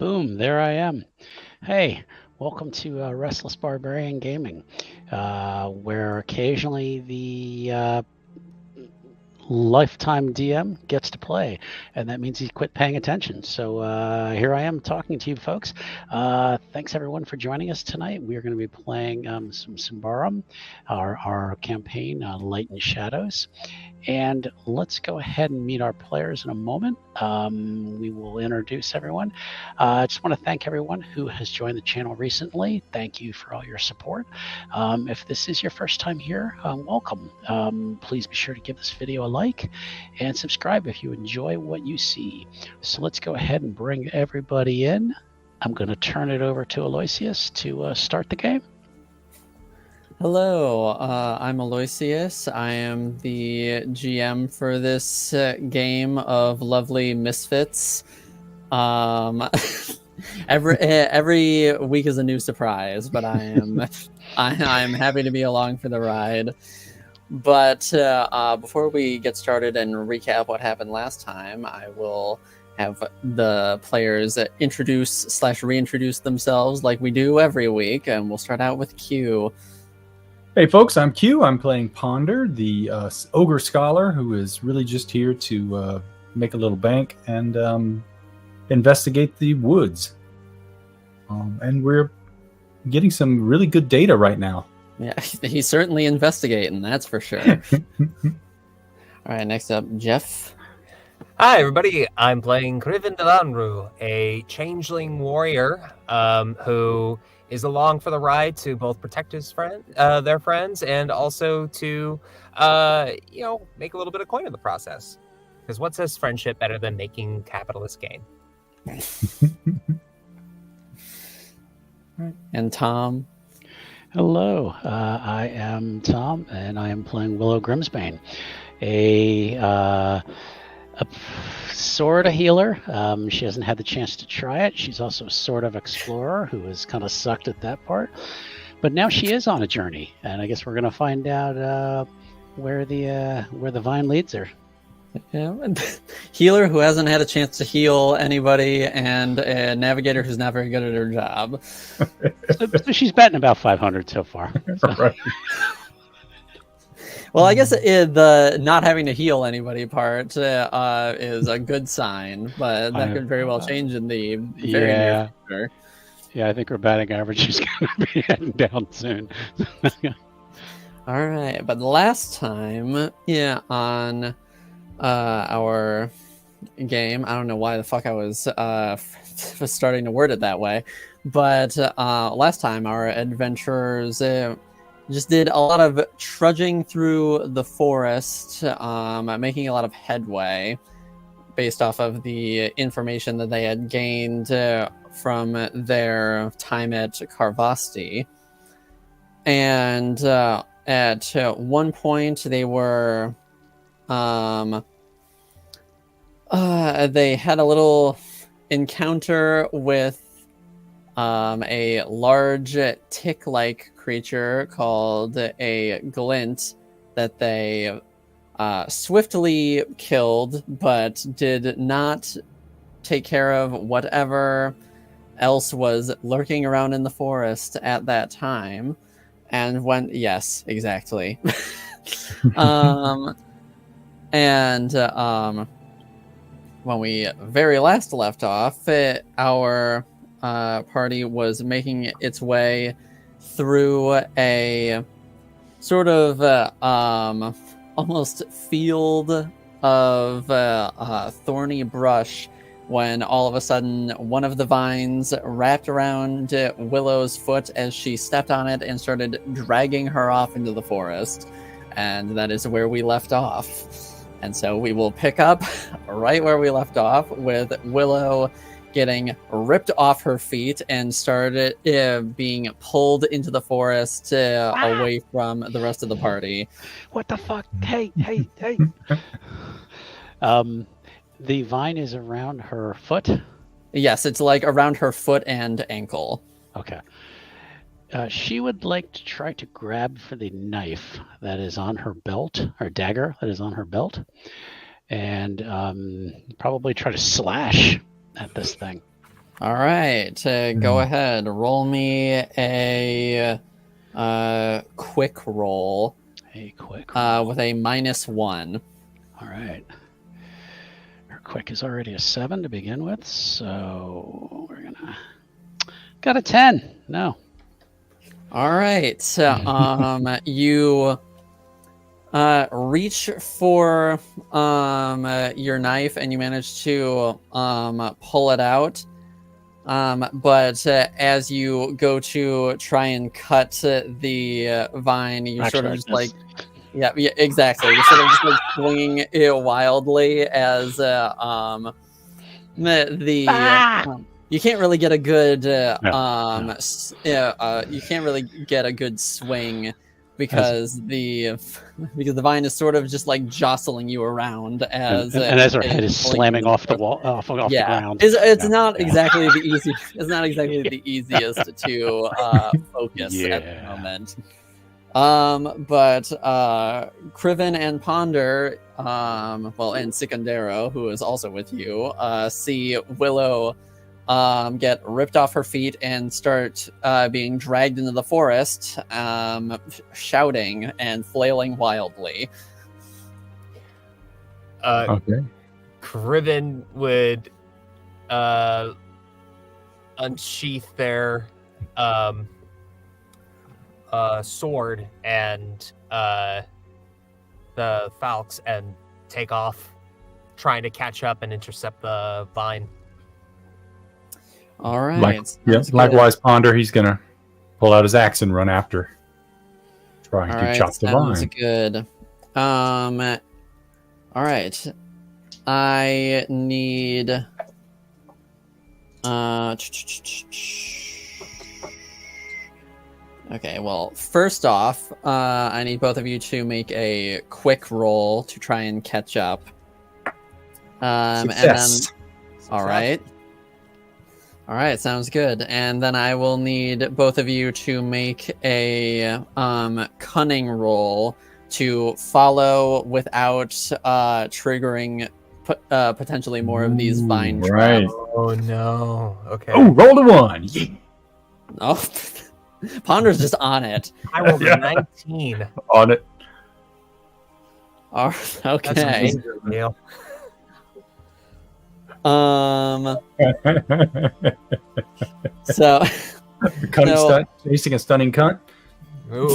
Boom, there I am. Hey, welcome to Restless Barbarian Gaming, where occasionally the lifetime DM gets to play, and that means he quit paying attention. So here I am talking to you folks. Thanks everyone for joining us tonight. We are going to be playing some Symbaroum, our campaign, Light and Shadows. And let's go ahead and meet our players in a moment. We will introduce everyone. I just want to thank everyone who has joined the channel recently. Thank you for all your support. If this is your first time here, welcome. Please be sure to give this video a like and subscribe if you enjoy what you see. So let's go ahead and bring everybody in. I'm going to turn it over to Aloysius to start the game. Hello, I'm Aloysius. I am the GM for this game of lovely misfits. Every week is a new surprise, but I'm happy to be along for the ride. But before we get started and recap what happened last time, I will have the players introduce/reintroduce themselves like we do every week, and we'll start out with Q. Hey folks, I'm Q. I'm playing Ponder, the ogre scholar who is really just here to make a little bank and investigate the woods. And we're getting some really good data right now. Yeah, he's certainly investigating, that's for sure. All right, next up, Jeff. Hi, everybody. I'm playing Kriven Delanru, a changeling warrior who is along for the ride to both protect his their friends, and also to, make a little bit of coin in the process. Because what says friendship better than making capitalist gain? And Tom. Hello, I am Tom, and I am playing Willow Grimsbane, a sort of healer. She hasn't had the chance to try it. She's also sort of explorer who has kind of sucked at that part. But now she is on a journey, and I guess we're going to find out where the vine leads her. Yeah, healer who hasn't had a chance to heal anybody, and a navigator who's not very good at her job. So she's betting about 500 so far. So. Right. Well, I guess the not having to heal anybody part is a good sign, but that could very well change in the very near future. Yeah, I think our batting average is going to be heading down soon. All right, but last time, on our game, I don't know why the fuck I was starting to word it that way, but last time our adventurers just did a lot of trudging through the forest, making a lot of headway based off of the information that they had gained from their time at Karvasti. And at one point they were they had a little encounter with a large tick-like creature called a glint that they swiftly killed, but did not take care of whatever else was lurking around in the forest at that time. And yes, exactly. When we very last left off, our party was making its way through a sort of almost field of thorny brush, when all of a sudden one of the vines wrapped around Willow's foot as she stepped on it and started dragging her off into the forest. And that is where we left off. And so we will pick up right where we left off, with Willow getting ripped off her feet and started being pulled into the forest away from the rest of the party. What the fuck? Hey. The vine is around her foot? Yes, it's like around her foot and ankle. Okay. She would like to try to grab for the knife that is on her belt, or dagger that is on her belt, and probably try to slash at this thing. All right, go ahead. Roll me a quick roll. A quick roll. With a -1. All right. Our quick is already a 7 to begin with, so we're gonna got a 10. No. All right. You reach for your knife and you manage to pull it out. But as you go to try and cut the vine, you're sort of just like, yeah, exactly. You're sort of just like swinging it wildly as you can't really get a good you can't really get a good swing because the vine is sort of just like jostling you around as as her head is slamming off the wall, off the ground. It's not exactly the easy. It's not exactly the easiest to focus at the moment. But Kriven and Ponder, and Sicandero, who is also with you, see Willow get ripped off her feet and start being dragged into the forest, shouting and flailing wildly. Okay. Kriven would unsheath their sword and the falcons and take off, trying to catch up and intercept the vine. All right. Likewise, Ponder, he's gonna pull out his axe and run after, trying to chop the vine. Sounds good. All right. I need. Okay, well, first off, I need both of you to make a quick roll to try and catch up. Success. And then, all right, sounds good. And then I will need both of you to make a cunning roll to follow without triggering potentially more of these vine traps. Oh no! Okay. Oh, roll a 1. Yeah. Oh. Ponder's just on it. I rolled a 19. On it. Oh, okay. That's amazing, Neil. So Cunning stunt, chasing a stunning cunt. Ooh.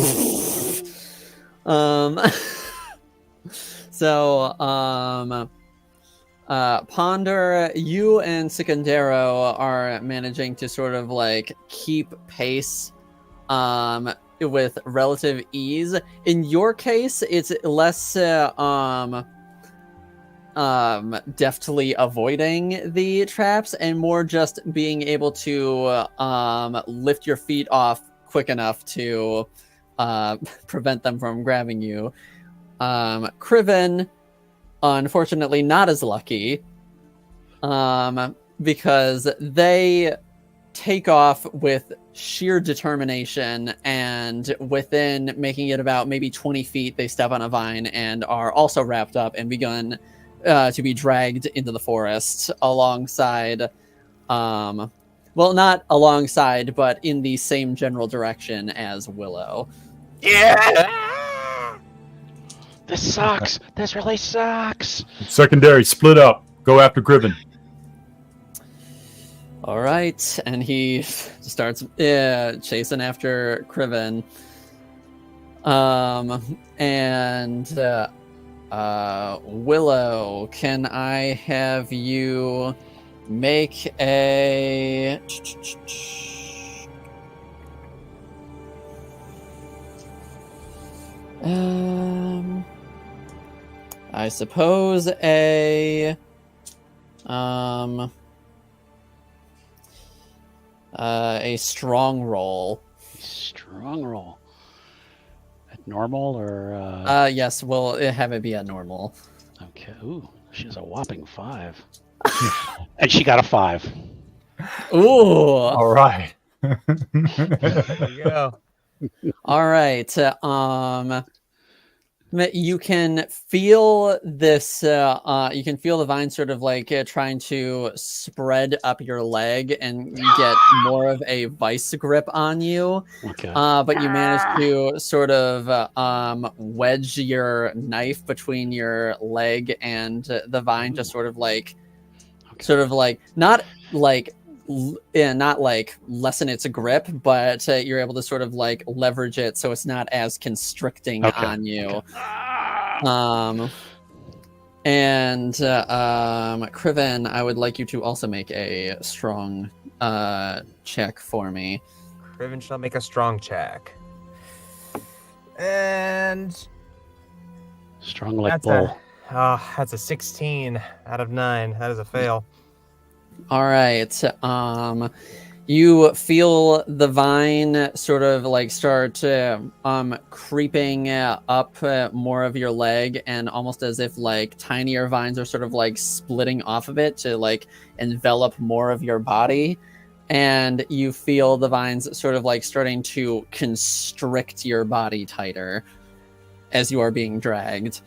Ponder, you and Sicandero are managing to sort of like keep pace with relative ease. In your case, it's less deftly avoiding the traps and more just being able to lift your feet off quick enough to prevent them from grabbing you. Kriven, unfortunately, not as lucky because they take off with sheer determination, and within making it about maybe 20 feet, they step on a vine and are also wrapped up and begun to be dragged into the forest alongside, well, not alongside, but in the same general direction as Willow. Yeah! This sucks. This really sucks. Secondary, split up. Go after Kriven. All right, and he starts chasing after Kriven. Willow, can I have you make a I suppose a strong roll. Strong roll. At normal or? Yes, we'll have it be at normal. Okay. Ooh, she has a whopping 5. And she got a 5. Ooh. All right. There you go. All right. You can feel this. You can feel the vine sort of like trying to spread up your leg and get more of a vice grip on you. Okay. But you manage to sort of wedge your knife between your leg and the vine, just sort of like not like not like lessen its grip, but you're able to sort of like leverage it so it's not as constricting on you. And Kriven, I would like you to also make a strong check for me. Kriven shall make a strong check. And Strong like bull. That's a 16 out of 9. That is a fail. All right. You feel the vine sort of like start creeping up more of your leg, and almost as if like tinier vines are sort of like splitting off of it to like envelop more of your body. And you feel the vines sort of like starting to constrict your body tighter as you are being dragged.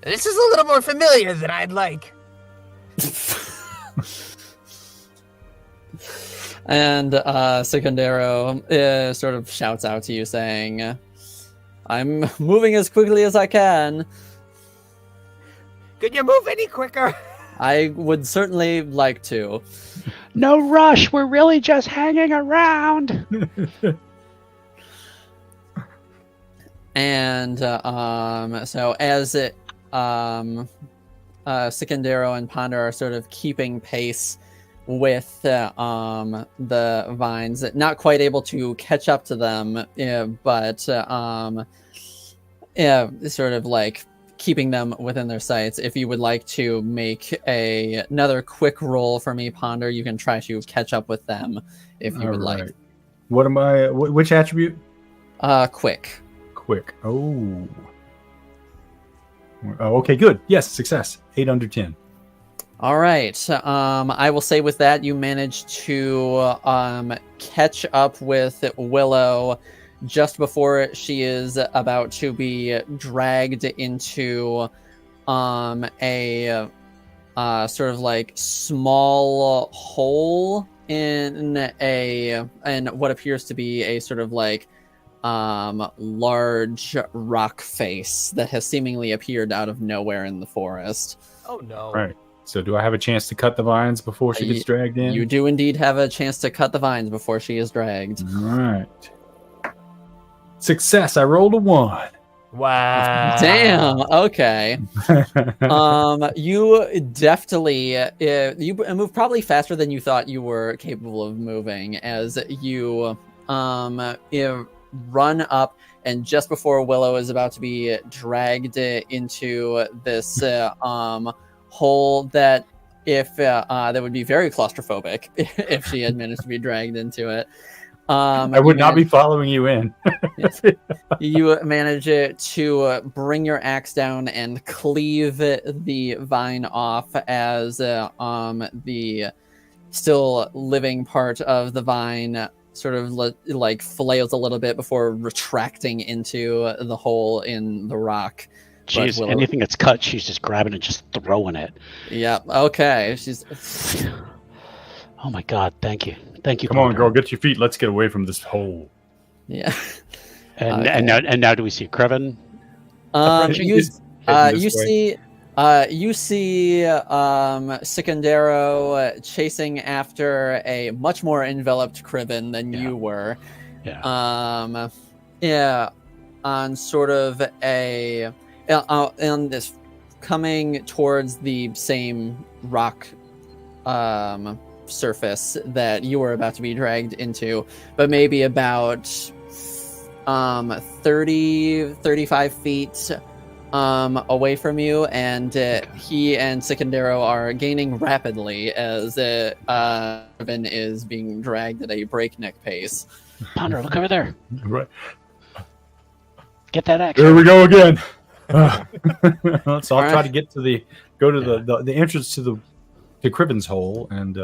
This is a little more familiar than I'd like. And Secundero sort of shouts out to you saying, I'm moving as quickly as I can. Could you move any quicker? I would certainly like to. No rush. We're really just hanging around. And so as Secundero and Ponder are sort of keeping pace with the vines, not quite able to catch up to them, but sort of like keeping them within their sights. If you would like to make another quick roll for me, Ponder, you can try to catch up with them if you would like. What am I? Which attribute? Quick. Quick. Oh, okay, good. Yes, success. 8 under 10. All right. I will say with that, you managed to catch up with Willow just before she is about to be dragged into a sort of like small hole in what appears to be a sort of like large rock face that has seemingly appeared out of nowhere in the forest. Oh no. Right. So do I have a chance to cut the vines before she gets dragged in? You do indeed have a chance to cut the vines before she is dragged. All right. Success. I rolled a 1. Wow. Damn. Okay. You deftly you move probably faster than you thought you were capable of moving as you run up, and just before Willow is about to be dragged into this hole that that would be very claustrophobic if she had managed to be dragged into it. I would not be following you in. You manage to bring your axe down and cleave the vine off as the still living part of the vine sort of like flails a little bit before retracting into the hole in the rock. Jeez, anything that's cut, she's just grabbing it, just throwing it. Yeah. Okay. She's. Oh my God! Thank you. Come on, girl, get your feet. Let's get away from this hole. Yeah. And now do we see Kreven? You see Secundero chasing after a much more enveloped Kriven than you were. Yeah. Yeah. On sort of a on this coming towards the same rock surface that you were about to be dragged into, but maybe about 35 feet away from you, and he and Secundero are gaining rapidly as Kriven is being dragged at a breakneck pace. Ponder, look over there. Right. Get that axe. Here we go again. So I'll try to get to the entrance to Kriven's hole and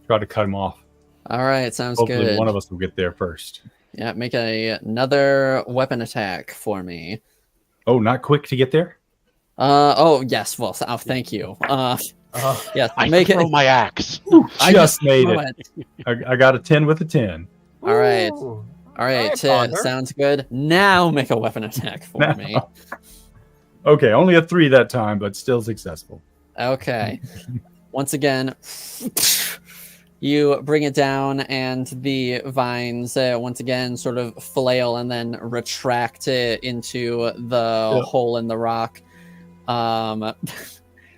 try to cut him off. All right, sounds Hopefully good. One of us will get there first. Yeah, make another weapon attack for me. Oh, not quick to get there? Oh yes. Well, thank you. Yes. I Make can it. throw my axe. Ooh, I just made threw it. I got a 10 with a 10. All right. Ooh. All right. Ponder. Sounds good. Now make a weapon attack for me. Okay, only a 3 that time, but still successful. Okay. Once again, you bring it down, and the vines once again sort of flail and then retract into the hole in the rock.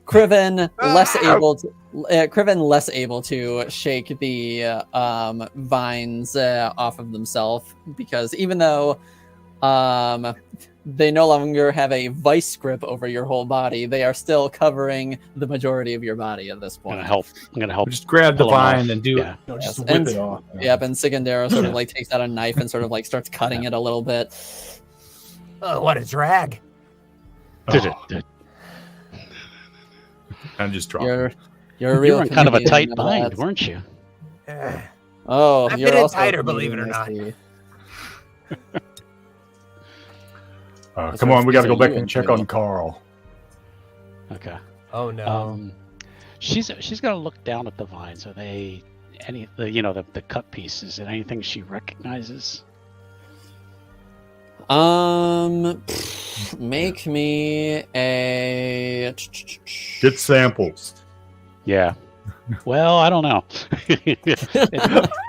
Criven less able to shake the vines off of themselves, because even though they no longer have a vice grip over your whole body, they are still covering the majority of your body at this point. I'm gonna help. Just grab the pull 'em vine off. and do Yeah. it. You know, just Yes, whip and- it off. Yep, and Sigandero sort of like takes out a knife and sort of like starts cutting it a little bit. Oh, what a drag. Oh, I'm just dropping. You're a You real were in kind of a comedian, tight you know bind, that. weren't you? Oh, I've you're been in also a tighter, comedian, believe it or I not. see. Come on, we got to go back you and check enjoy on Carl. Okay. Oh no. She's gonna look down at the vines. Are they the cut pieces? And anything she recognizes? Make me a. Get samples. Yeah. Well, I don't know.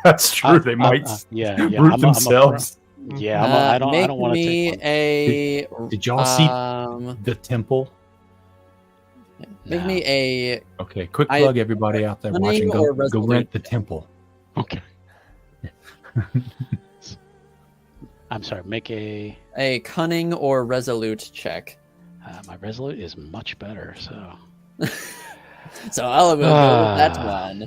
That's true. They might root themselves. I don't want to me take one. a. Did y'all see the temple? Make me a. Okay, quick plug, everybody out there watching. Go rent the temple. Okay. I'm sorry. Make a cunning or resolute check. my resolute is much better. So. So I'll go with that one.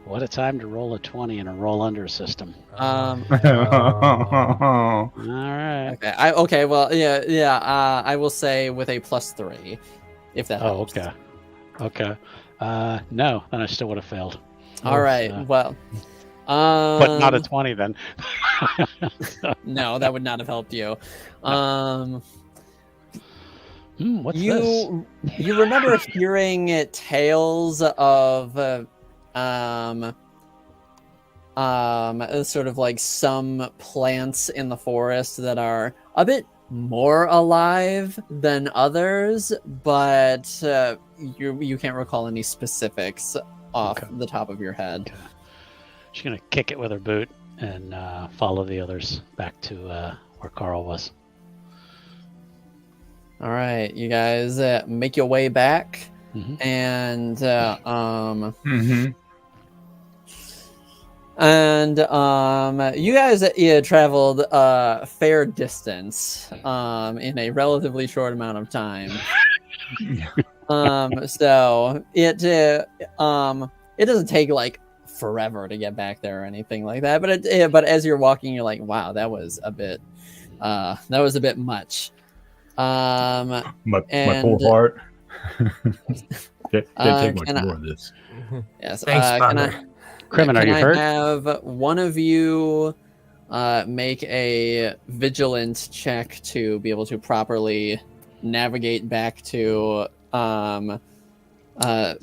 What a time to roll a 20 in a roll under system. All All right. Okay. Well, yeah. I will say with a +3, if that helps. Okay. Okay. No, then I still would have failed. All right. Well. But not a 20 then. No, that would not have helped you. What's this? You remember hearing tales of sort of like some plants in the forest that are a bit more alive than others, but you can't recall any specifics off the top of your head. Okay. She's gonna kick it with her boot and follow the others back to where Carl was. All right, you guys make your way back, and you guys traveled a fair distance in a relatively short amount of time. So it doesn't take like forever to get back there or anything like that, but as you're walking, you're like, wow, that was a bit much. My poor heart. Can't take much more of this. Yes. Thanks, Crimin, are you I hurt? have one of you make a vigilant check to be able to properly navigate back to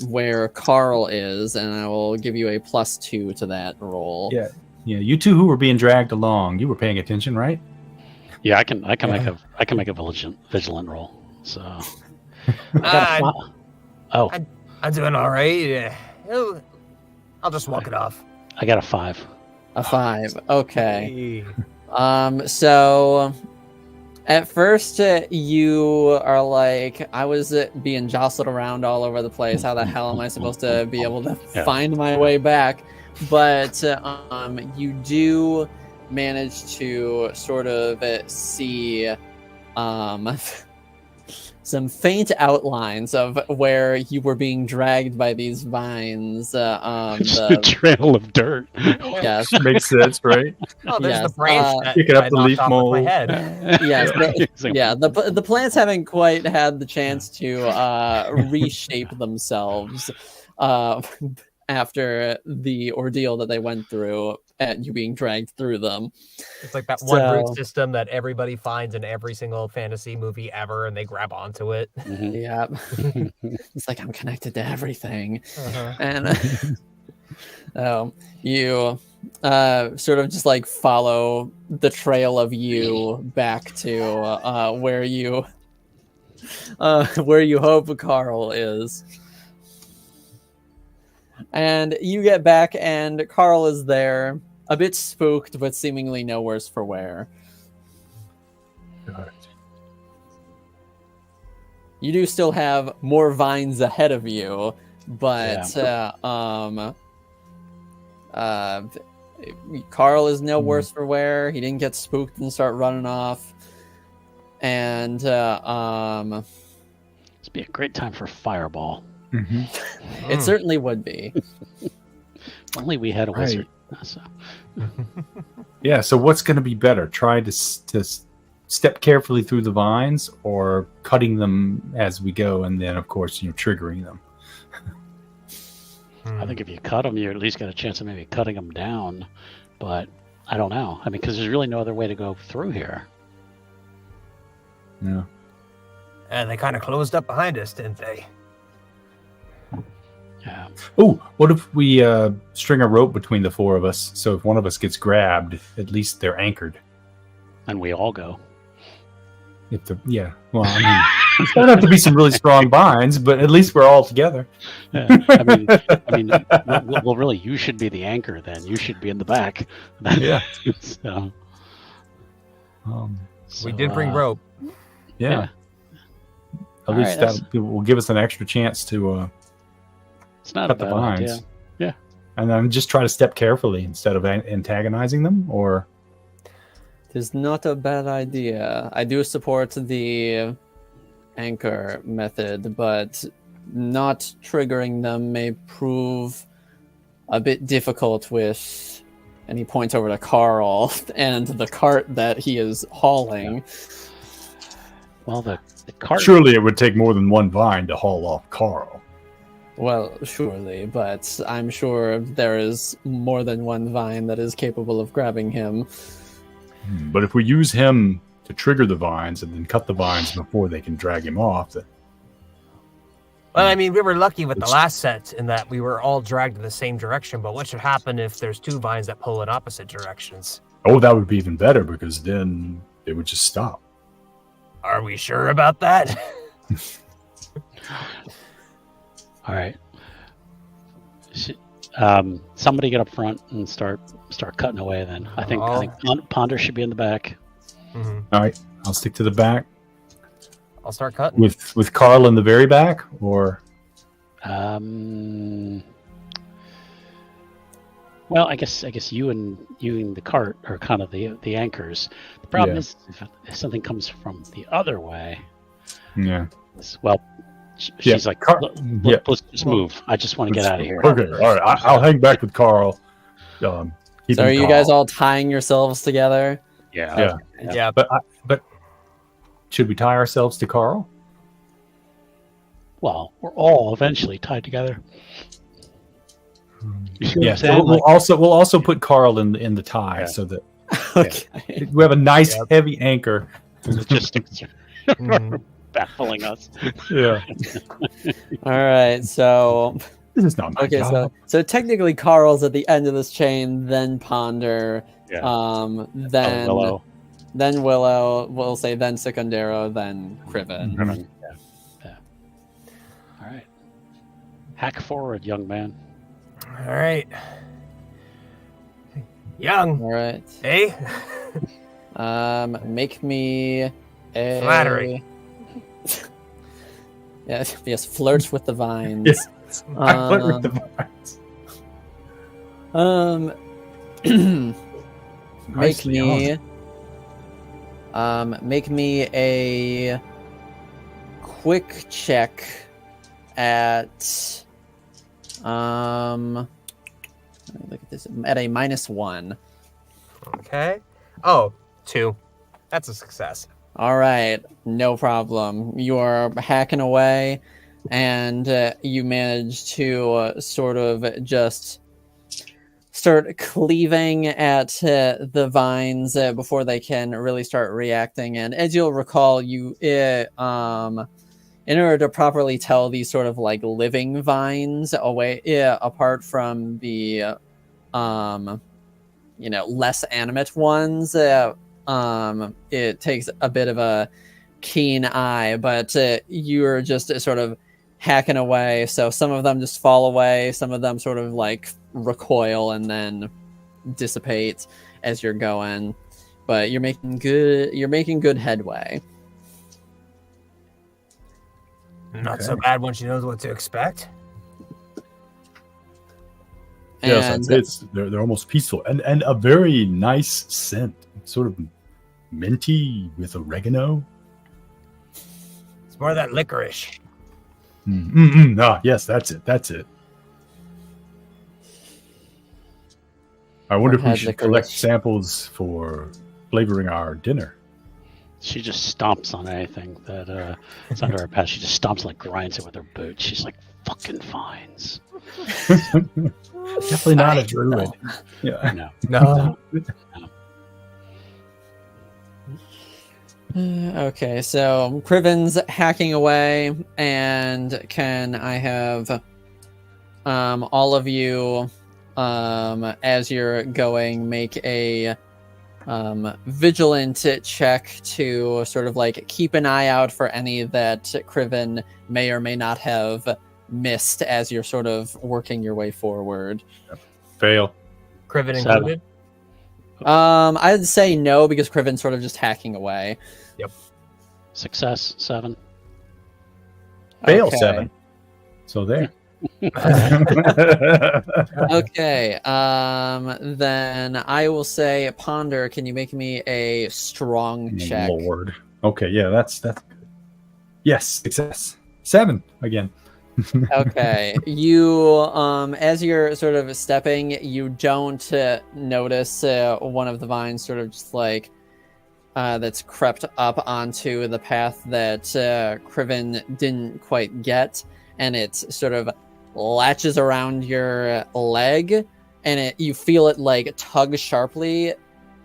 where Carl is, and I will give you a +2 to that roll. Yeah, you two who were being dragged along, you were paying attention, right? Yeah, I can make a vigilant roll. So I'm doing all right. I'll just walk it off. I got a 5. A 5. Okay. So at first you are like, I was being jostled around all over the place. How the hell am I supposed to be able to find my way back? But you do manage to sort of see some faint outlines of where you were being dragged by these vines. Just a trail of dirt. Yes. Makes sense, right? Oh, there's Yes, the branch that picking up I the knocked leaf off with mold. my head. Yes, the plants haven't quite had the chance to reshape themselves after the ordeal that they went through. at you being dragged through them. It's like that one root So- system that everybody finds in every single fantasy movie ever, and they grab onto it. Mhm. Yeah. It's like, I'm connected to everything. Uh-huh. And you sort of just like follow the trail of you back to where you hope Carl is. And you get back, and Carl is there, a bit spooked, but seemingly no worse for wear. Got it. You do still have more vines ahead of you, but Carl is no worse for wear. He didn't get spooked and start running off. And This would be a great time for Fireball. it certainly would be. Only we had a wizard. So. Yeah, so what's going to be better? Try to step carefully through the vines, or cutting them as we go, and then, of course, triggering them. I think if you cut them, you at least got a chance of maybe cutting them down. But I don't know. I mean, because there's really no other way to go through here. Yeah. And they kind of closed up behind us, didn't they? Yeah. Oh, what if we string a rope between the four of us, so if one of us gets grabbed, at least they're anchored. And we all go. Well, I mean, it's don't have to be some really strong vines, but at least we're all together. Yeah. I mean, well, really, you should be the anchor then. You should be in the back. Yeah. So, We did bring rope. Yeah. At All least right, that will give us an extra chance to it's not cut a the bad vines. idea. Yeah. And then just try to step carefully instead of antagonizing them, or... It is not a bad idea. I do support the anchor method, but not triggering them may prove a bit difficult with... And he points over to Carl and the cart that he is hauling. Yeah. Well, the cart... Surely it would take more than one vine to haul off Carl. Well, surely, but I'm sure there is more than one vine that is capable of grabbing him. But if we use him to trigger the vines and then cut the vines before they can drag him off... Well, I mean, we were lucky with the last set in that we were all dragged in the same direction, but what should happen if there's two vines that pull in opposite directions? Oh, that would be even better, because then it would just stop. Are we sure about that? All right. Somebody get up front and start cutting away. Then I think Ponder should be in the back. Mm-hmm. All right, I'll stick to the back I'll start cutting. with Carl in the very back, or Well, I guess you and the cart are kind of the anchors. The problem is if something comes from the other way. yeah. Well, she's like, let's just move. I just want to get out of here. Okay, all right. I'll hang back with Carl. So are you guys all tying yourselves together? Yeah. Yeah. But should we tie ourselves to Carl? Well, we're all eventually tied together. You see what Yeah. I'm saying? We'll also put Carl in the tie, so that Okay. we have a nice heavy anchor. Logistics Mhm. baffling us. Yeah. All right. So This is not my okay. job. So technically, Carl's at the end of this chain, then Ponder, Yeah. then Willow. then Willow. We'll say then Secundero, then Criven. Mhm. Yeah. All right. Hack forward, young man. All right. Young, All right. eh? Make me a Flattery. yes, flirts with the vines. Yes. I flirt with the vines. Make Nicely make me a quick check at let me look at this at a -1. Okay. Oh, 2. That's a success. All right, no problem. You are hacking away, and you manage to sort of just start cleaving at the vines before they can really start reacting. And as you'll recall, in order to properly tell these sort of like living vines apart from the less animate ones, it takes a bit of a keen eye, but you're just sort of hacking away. So some of them just fall away, some of them sort of like recoil and then dissipate as you're going, but you're making good headway. Not so bad once you know what to expect. Yes, they're almost peaceful and a very nice scent, sort of minty with oregano. It's more of that licorice. Yes, that's it. I wonder if we should collect samples for flavoring our dinner. She just stomps on anything that is under her path. She just stomps, like grinds it with her boot. She's like, fucking fines. Definitely not a druid. Yeah. No. Okay, so Criven's hacking away, and can I have all of you, as you're going, make a vigilant check to sort of like keep an eye out for any that Criven may or may not have missed as you're sort of working your way forward. Fail. Criven included? I'd say no, because Criven's sort of just hacking away. Yep. Success, 7. Fail, Okay. 7. So there. Okay, then I will say, Ponder, can you make me a strong check? Lord. Okay, yeah, that's good. Yes, success. 7 again. Okay, you as you're sort of stepping, you don't notice one of the vines sort of just like that's crept up onto the path that Criven didn't quite get, and it's sort of latches around your leg, and you feel it like tug sharply,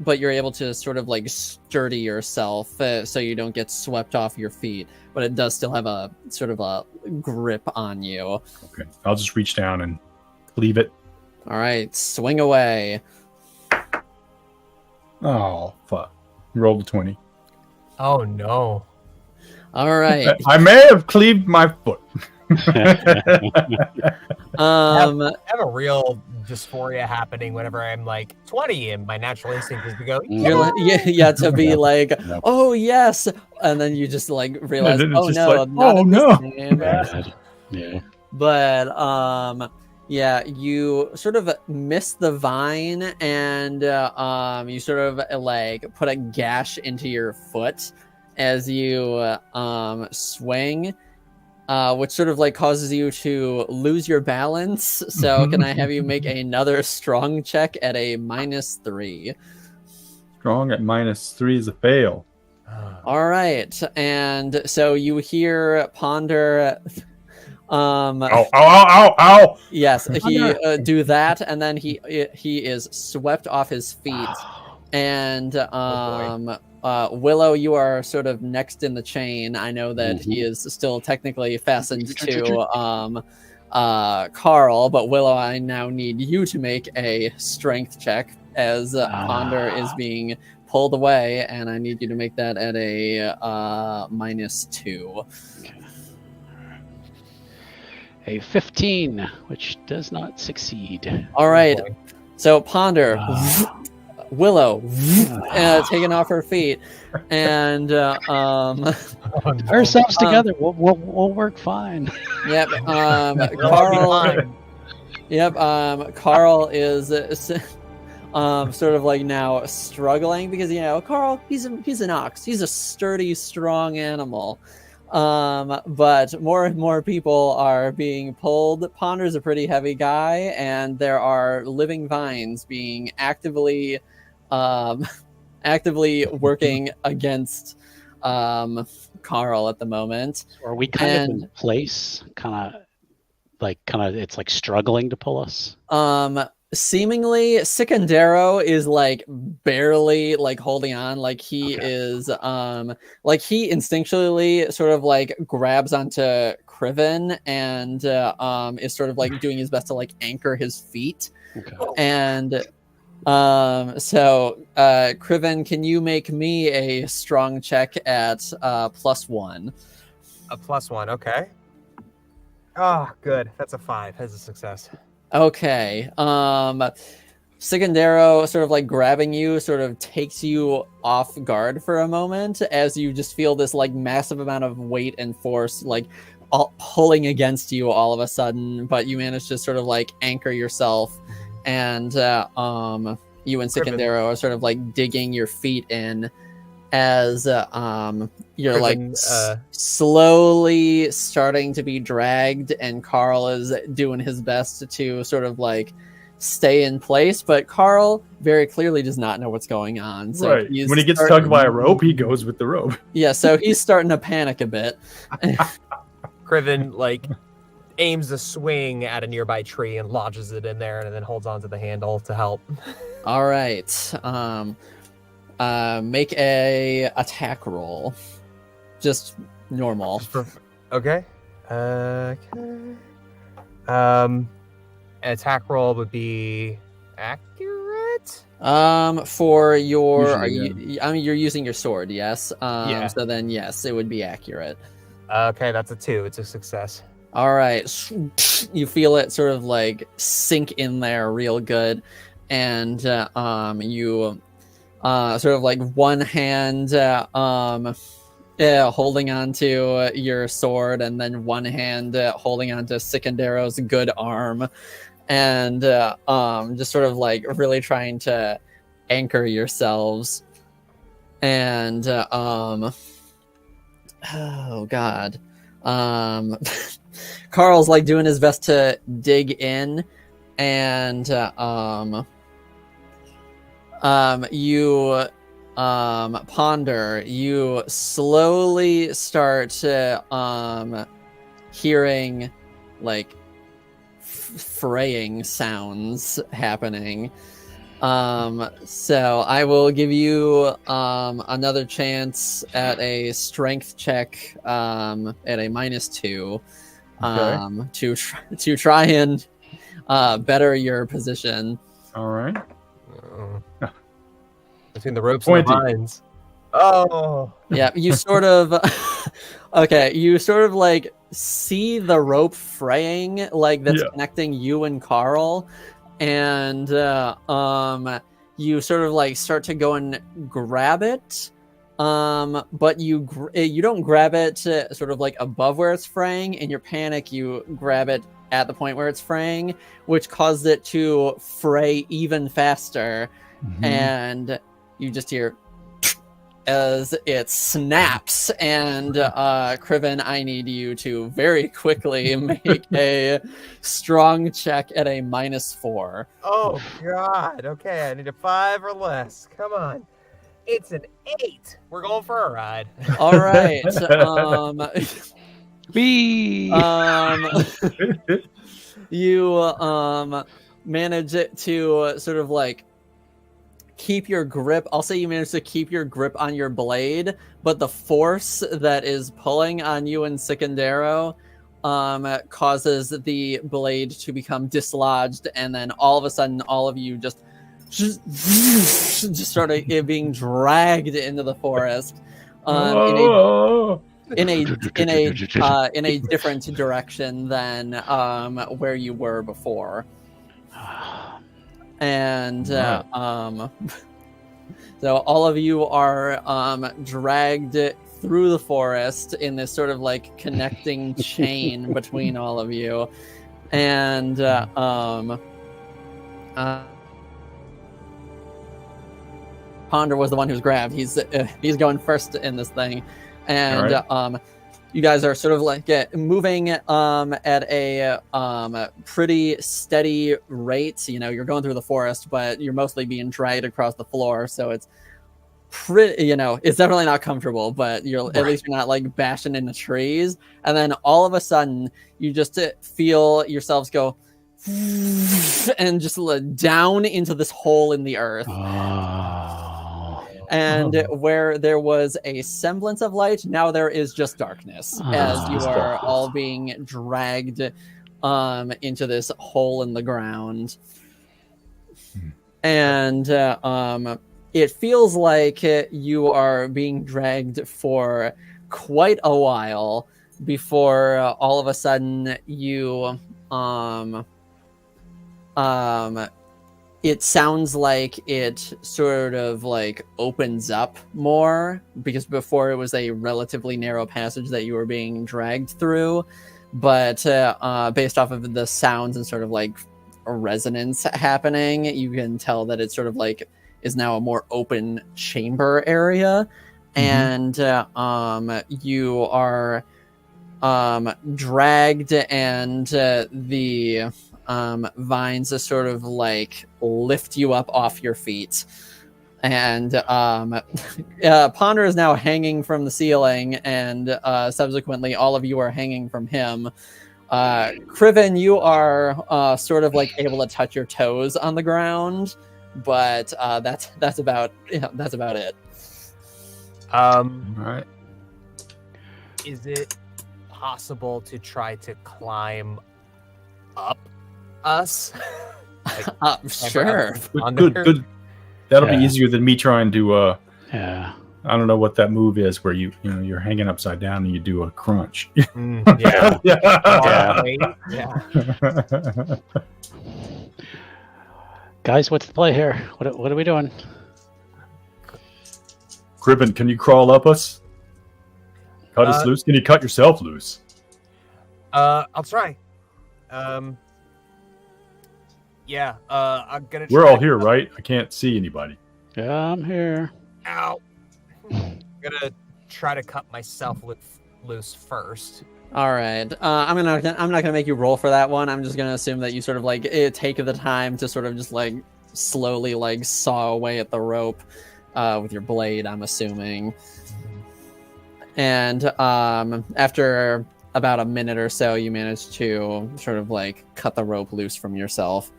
but you're able to sort of like sturdy yourself so you don't get swept off your feet, but it does still have a sort of a grip on you. Okay, I'll just reach down and cleave it. All right, swing away. Oh, fuck. Rolled a 20. Oh, no. All right. I may have cleaved my foot. I have a real dysphoria happening whenever I'm like 20, and my natural instinct is to go, You're like, yeah, to be like, oh yes, and then you just like realize, oh no, like, not oh in no. this game. Yeah. But yeah, you sort of miss the vine, and you sort of like put a gash into your foot as you swing. Which sort of like causes you to lose your balance. So can I have you make another strong check at a -3? Strong at -3 is a fail. All right, and so you hear Ponder. Ow! Yes, he do that, and then he is swept off his feet, and Willow, you are sort of next in the chain. I know that he is still technically fastened to Carl, but Willow, I now need you to make a strength check as Ponder is being pulled away, and I need you to make that at a -2. Okay. A 15, which does not succeed. All right, so Ponder. Willow taking off her feet, and ourselves together, we'll work fine. Yep. Carl. Yep. Carl is sort of like now struggling because Carl, he's an ox. He's a sturdy, strong animal. But more and more people are being pulled. Ponder's a pretty heavy guy, and there are living vines being actively working against Carl at the moment. Are we kind of in place? Kind of, it's like struggling to pull us. seemingly Sicandero is like barely like holding on, like he is like he instinctually sort of like grabs onto Criven and is sort of like doing his best to like anchor his feet. And so Criven, can you make me a strong check at +1? A +1, okay. Oh, good. That's a 5. That's a success. Okay. Sicandero sort of like grabbing you sort of takes you off guard for a moment as you just feel this like massive amount of weight and force like all pulling against you all of a sudden, but you manage to sort of like anchor yourself, and you and Sicandero are sort of like digging your feet in as you're Criven, like slowly starting to be dragged, and Carl is doing his best to sort of like stay in place, but Carl very clearly does not know what's going on. So right. When he gets tugged by a rope, he goes with the rope. Yeah, so he's starting to panic a bit. Criven like aims a swing at a nearby tree and lodges it in there, and then holds onto the handle to help. All right. Make a attack roll. Just normal. Okay. Attack roll would be accurate. For your Usually, I mean, you're using your sword, yes. Yeah. So then yes, it would be accurate. Okay, that's a 2. It's a success. All right. You feel it sort of like sink in there real good, and you sort of like one hand holding onto your sword, and then one hand holding onto Sicandero's good arm, and just sort of like really trying to anchor yourselves. And oh god, Carl's like doing his best to dig in, and you Ponder, you slowly start hearing like fraying sounds happening. So I will give you another chance at a strength check at a -2 to try and better your position. All right. Between the ropes and the vines. Oh. Yeah, you sort of okay, you sort of like see the rope fraying like that's connecting you and Carl, and you sort of like start to go and grab it, but you don't grab it sort of like above where it's fraying. In your panic, you grab it at the point where it's fraying, which caused it to fray even faster. And you just hear as it snaps, and Criven, I need you to very quickly make a strong check at a -4. Oh god, okay, I need a 5 or less. Come on. It's an 8. We're going for a ride. All right. You manage it to sort of like keep your grip. I'll say you managed to keep your grip on your blade, but the force that is pulling on you and Sicandero causes the blade to become dislodged, and then all of a sudden all of you just started being dragged into the forest in a different direction than where you were before. And so all of you are dragged through the forest in this sort of like connecting chain between all of you. And Ponder was the one who's grabbed. He's going first in this thing, and you guys are sort of like moving at a pretty steady rate. You know, you're going through the forest, but you're mostly being dragged across the floor, so it's pretty, you know, it's definitely not comfortable, but at least you're not like bashing into trees. And then all of a sudden you just feel yourselves go and just down into this hole in the earth. Oh. And where there was a semblance of light, now there is just darkness as you are all being dragged into this hole in the ground. And it feels like you are being dragged for quite a while before all of a sudden you it sounds like it sort of like opens up more, because before it was a relatively narrow passage that you were being dragged through, but based off of the sounds and sort of like a resonance happening, you can tell that it sort of like is now a more open chamber area. And you are dragged, and the vines are sort of like lift you up off your feet, and Ponder is now hanging from the ceiling, and subsequently all of you are hanging from him. Criven, you are sort of like able to touch your toes on the ground, but that's about it. All right. Is it possible to try to climb up us? Sure. Good. That'll be Yeah. easier than me trying to. Yeah. I don't know what that move is where you're hanging upside down and you do a crunch. Yeah. Yeah. Yeah. Guys, what's the play here? What are we doing? Criven, can you crawl up us? Cut us loose? Can you cut yourself loose? I'll try. Yeah, I'm gonna try. We're all here, right? I can't see anybody. Yeah, I'm here. Ow. I'm gonna try to cut myself loose first. All right. I'm not gonna make you roll for that one. I'm just gonna assume that you sort of like take the time to sort of just like slowly like saw away at the rope with your blade, I'm assuming. And after about a minute or so, you manage to sort of like cut the rope loose from yourself.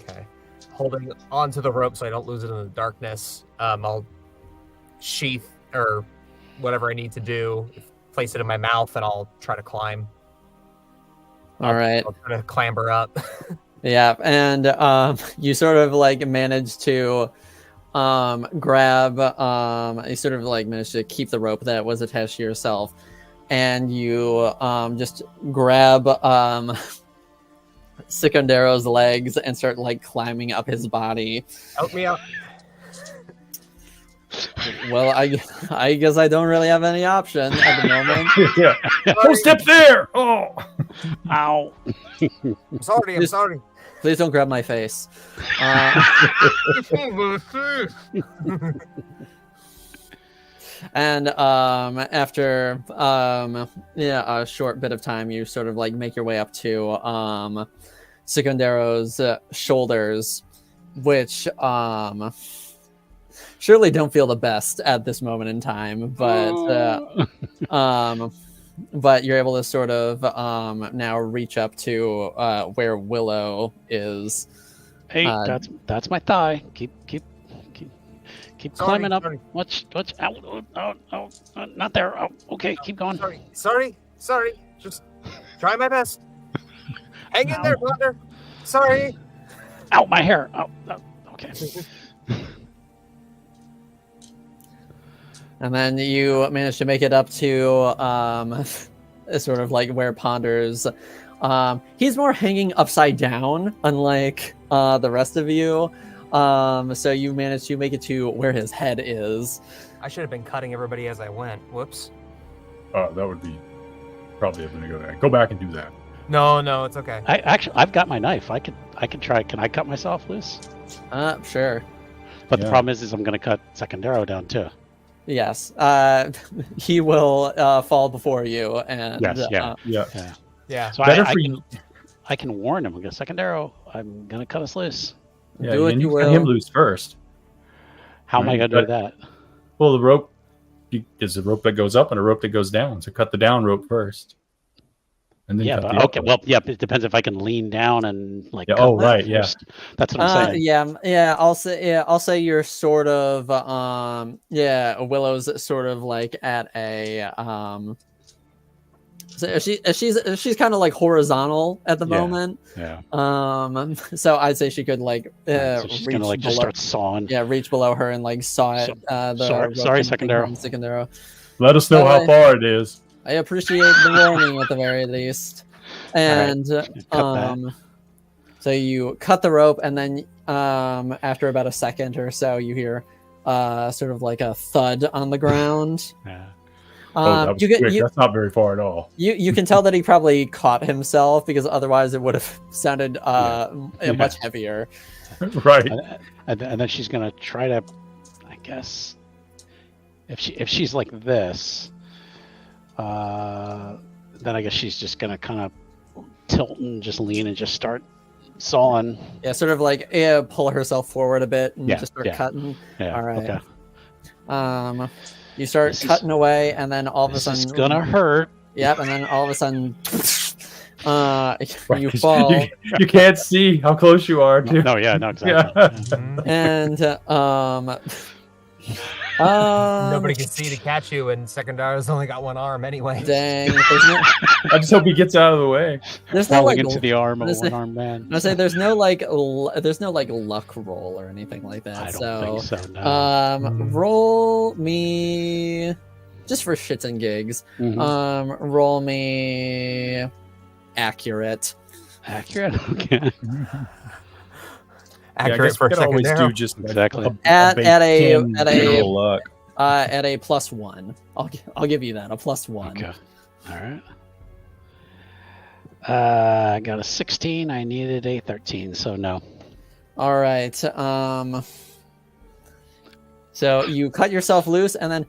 Okay. Holding onto the rope so I don't lose it in the darkness. I'll sheath or whatever I need to do, place it in my mouth, and I'll try to climb. All right. I'll try to clamber up. Yeah, and you sort of like manage to grab. You sort of like manage to keep the rope that was attached to yourself, and you just grab Secondaro's legs and start like climbing up his body. Help me out. Well, I guess I don't really have any option at the moment. Yeah. Oh, step there! Oh, Ow. I'm sorry. Please don't grab my face. And after a short bit of time, you sort of like make your way up to Secondaro's shoulders, which surely don't feel the best at this moment in time, but you're able to sort of now reach up to where Willow is. Hey, that's my thigh. Keep climbing up. Sorry. Watch. Ow, not there. Oh, okay, keep going. Sorry. Just try my best. Hang in there, brother. Sorry. Ow, my hair. Oh, okay. And then you manage to make it up to sort of like where Ponder's. He's more hanging upside down, unlike the rest of you. So you managed to make it to where his head is. I should have been cutting everybody as I went. Whoops. that would be probably a good idea. Go back and do that. No, it's okay. I've got my knife. I could try. Can I cut myself loose? Sure. But the Yeah. problem is I'm going to cut Secondaro down too. Yes. He will fall before you. And Yes, yeah. Yeah. So Better I for can, you. I can warn him. I'm going to Secondaro. I'm going to cut us loose. Yeah, do what and you you cut will. him loose first. How am I Right, going to do but- that? Well, the rope is a rope that goes up and a rope that goes down. So cut the down rope first, and then Yeah, cut but the okay. other. Well, yeah, but it depends if I can lean down and like. Yeah, cut oh, that right, yeah. first. That's what I'm saying. Yeah. I'll say you're sort of Willow's sort of like at a So she's kind of like horizontal at the moment. Yeah. So I'd say she could like So she's reach gonna like just below, start sawing. reach below her and like saw it. Sorry, Secondero. Secondero. Let us know how far it is. I appreciate the warning at the very least. And so you cut the rope, and then after about a second or so, you hear sort of like a thud on the ground. Yeah. That was quick. That's not very far at all. You can tell that he probably caught himself, because otherwise it would have sounded much heavier. Right. And then she's gonna try to, I guess, if she's like this, then I guess she's just gonna kind of tilt and just lean and just start sawing. Yeah, sort of like pull herself forward a bit and just start cutting. Yeah. All right. Okay. You start cutting away, and then all of a sudden it's gonna hurt. Yep, and then all of a sudden you fall. You can't see how close you are. No, exactly. Yeah. And nobody can see to catch you, and Secondaro's only got one arm anyway. Dang. I just hope he gets out of the way. There's no like into the arm of a one-armed man. I say there's no like luck roll or anything like that. I don't think so. No. Roll me just for shits and gigs. Roll me accurate. Accurate. Okay. Accurate for Secondero. Always do just exactly at a luck. At a +1. I'll give you that, a +1. Okay. All right. I got a 16. I needed a 13, so no. All right. So you cut yourself loose, and then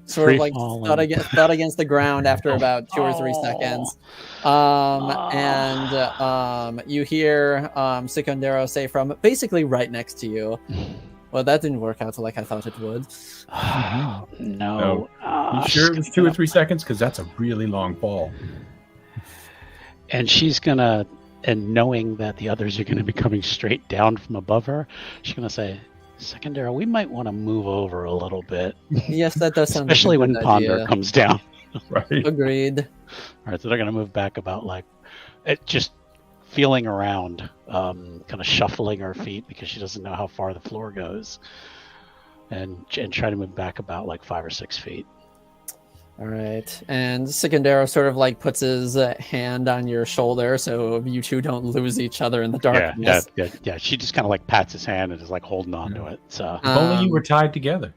sort of like thud against the ground after about 2 or 3 seconds. And you hear Secondero say from basically right next to you, well, that didn't work out like I thought it would. No. You sure it was 2 or 3 seconds? Because that's a really long fall. And she's gonna, and knowing that the others are gonna be coming straight down from above her, she's gonna say, Secondero, we might want to move over a little bit. Yes, that does sound especially like a when good Ponder idea. comes down. Right. Agreed. All right, so they're gonna move back about like it, just feeling around, kind of shuffling her feet because she doesn't know how far the floor goes, and try to move back about like 5 or 6 feet. All right, and Secondero sort of like puts his hand on your shoulder so you two don't lose each other in the darkness. Yeah. She just kind of like pats his hand and is like holding on to it. So if only you were tied together.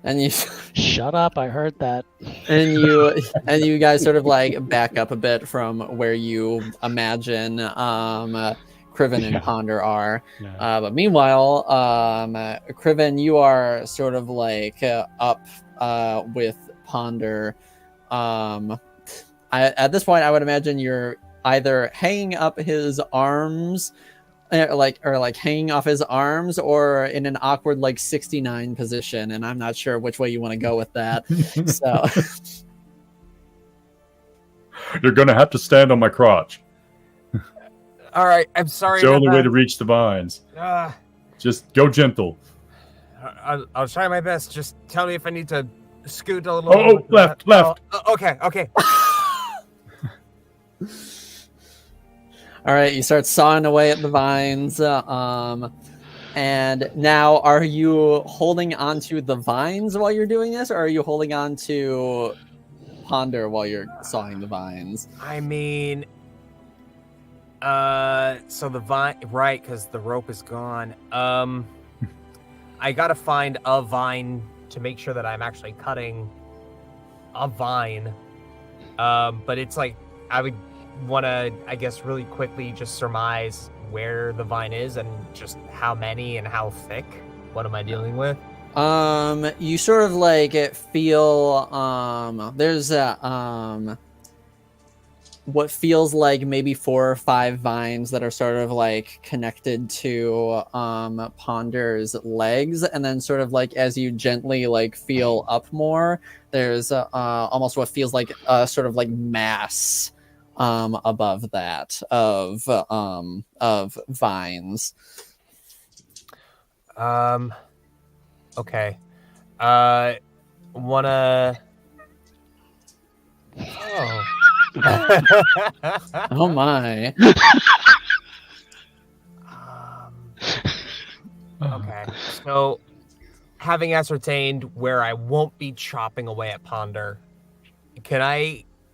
And you shut up! I heard that. And you guys sort of like back up a bit from where you imagine Criven and Ponder are. Yeah. But meanwhile, Criven, you are sort of like up with Ponder. At this point, I would imagine you're either hanging up his arms, or hanging off his arms, or in an awkward like 69 position, and I'm not sure which way you want to go with that. So you're gonna have to stand on my crotch. All right, I'm sorry. It's the only way to reach the vines. Just go gentle. I'll try my best. Just tell me if I need to scoot a little. Oh, left. Okay. All right, you start sawing away at the vines. And now, are you holding onto the vines while you're doing this, or are you holding on to Ponder while you're sawing the vines? I mean, so the vine, right? Because the rope is gone. I gotta find a vine to make sure that I'm actually cutting a vine. But it's like I would want to, I guess, really quickly just surmise where the vine is and just how many and how thick. What am I dealing with? You sort of like feel there's what feels like maybe 4 or 5 vines that are sort of like connected to Ponder's legs, and then sort of like as you gently like feel up more, there's almost what feels like a sort of like mass above that of vines. Okay. Wanna. Oh. Oh my. Okay. So, having ascertained where I won't be chopping away at Ponder,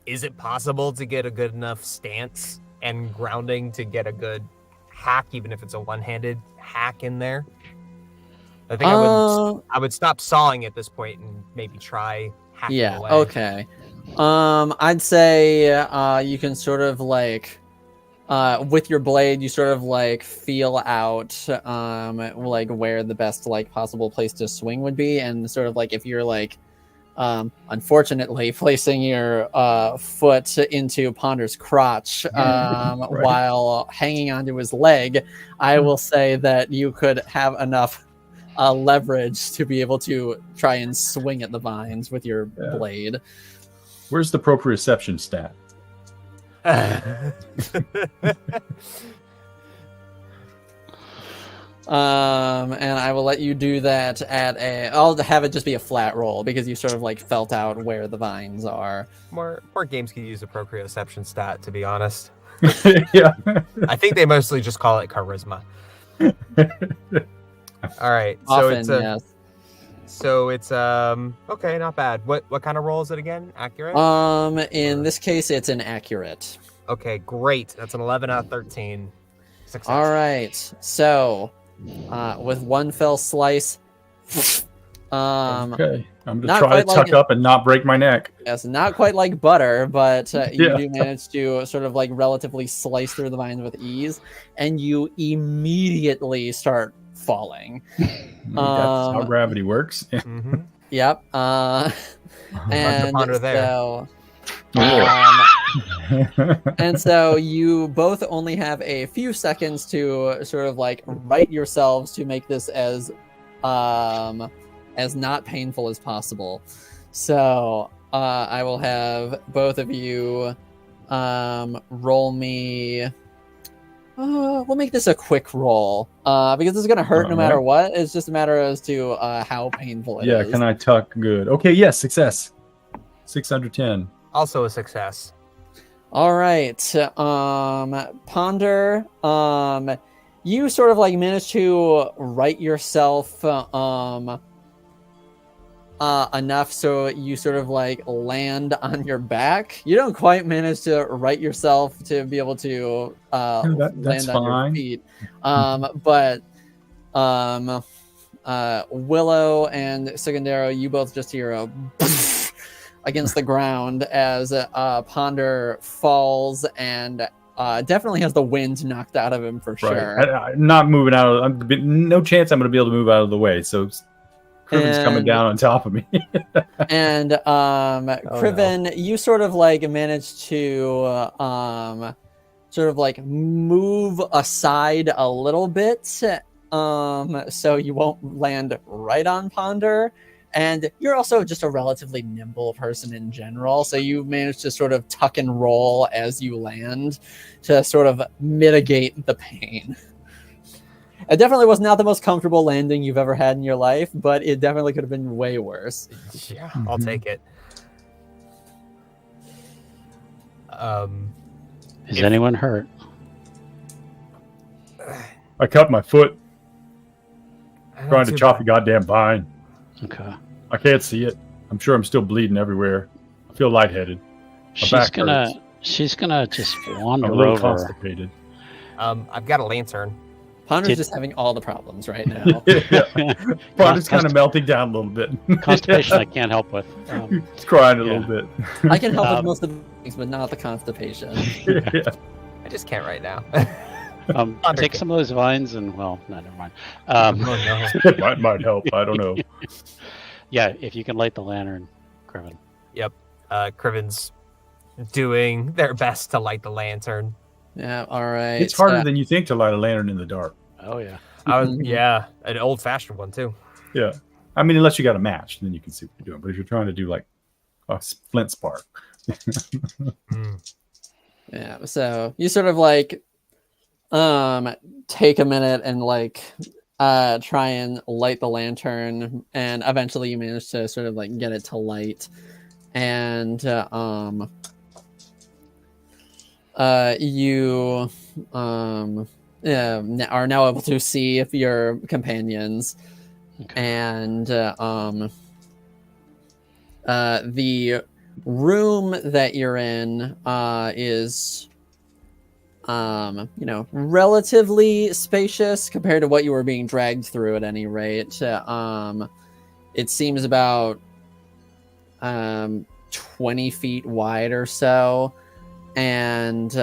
is it possible to get a good enough stance and grounding to get a good hack, even if it's a one-handed hack in there? I think I would stop sawing at this point and maybe try hacking away. Okay. I'd say you can sort of like with your blade, you sort of like feel out like where the best like possible place to swing would be, and sort of like if you're like unfortunately placing your foot into Ponder's crotch while hanging onto his leg, I will say that you could have enough leverage to be able to try and swing at the vines with your blade. Where's the proprioception stat? And I will let you do that I'll have it just be a flat roll because you sort of like felt out where the vines are. More games can use a proprioception stat, to be honest. Yeah. I think they mostly just call it charisma. All right. Often, yes. So it's okay, not bad. What kind of roll is it again? Accurate? In this case it's an accurate. Okay, great. That's an 11 out of 13. Success. All right. So, with one fell slice, okay. I'm gonna try to tuck up and not break my neck. Yes, not quite like butter, but you do manage to sort of like relatively slice through the vines with ease, and you immediately start falling. That's how gravity works. Mm-hmm. Yep. And and so you both only have a few seconds to sort of like right yourselves to make this as not painful as possible. So I will have both of you roll me. We'll make this a quick roll because this is going to hurt no matter what. It's just a matter as to how painful it is. Yeah, can I tuck? Good. Okay, yes, success. 6 under 10. Also a success. All right. Ponder, you sort of like manage to right yourself enough so you sort of like land on your back. You don't quite manage to right yourself to be able to land on your feet. But Willow and Secondero, you both just hear a against the ground as Ponder falls and definitely has the wind knocked out of him for sure. I'm not moving out. No chance I'm going to be able to move out of the way. So Criven's coming down on top of me. And Criven, you sort of like managed to sort of like move aside a little bit so you won't land right on Ponder. And you're also just a relatively nimble person in general, so you manage to sort of tuck and roll as you land to sort of mitigate the pain. It definitely was not the most comfortable landing you've ever had in your life, but it definitely could have been way worse. Yeah, I'll take it. Is anyone hurt? I cut my foot trying to chop a goddamn vine. Okay. I can't see it. I'm sure I'm still bleeding everywhere. I feel lightheaded. She's gonna just wander I'm a little over. constipated. I've got a lantern. Ponder's just having all the problems right now. Ponder's kind of melting down a little bit. Constipation I can't help with. He's crying a little bit. I can help with most of the things, but not the constipation. I just can't right now. Take some of those vines and, well, no, never mind. It might help. I don't know. Yeah, if you can light the lantern, Criven. Yep. Criven's doing their best to light the lantern. Yeah, all right. It's harder than you think to light a lantern in the dark. Oh, yeah. Yeah, an old-fashioned one, too. Yeah. I mean, unless you got a match, then you can see what you're doing. But if you're trying to do, like, a flint spark. Yeah. So you sort of like take a minute and like try and light the lantern, and eventually you manage to sort of like get it to light, and you are now able to see if your companions. Okay. And the room that you're in is relatively spacious compared to what you were being dragged through at any rate. It seems about 20 feet wide or so, and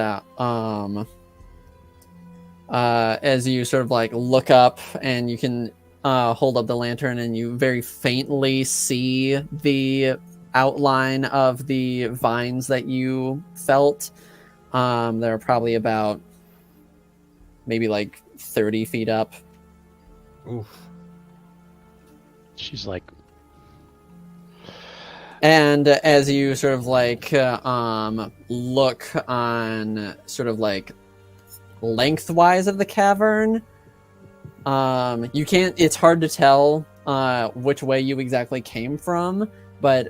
as you sort of like look up and you can hold up the lantern, and you very faintly see the outline of the vines that you felt. They're probably about maybe like 30 feet up. Oof. She's like, and as you sort of like look on sort of like lengthwise of the cavern, you can't, it's hard to tell which way you exactly came from, but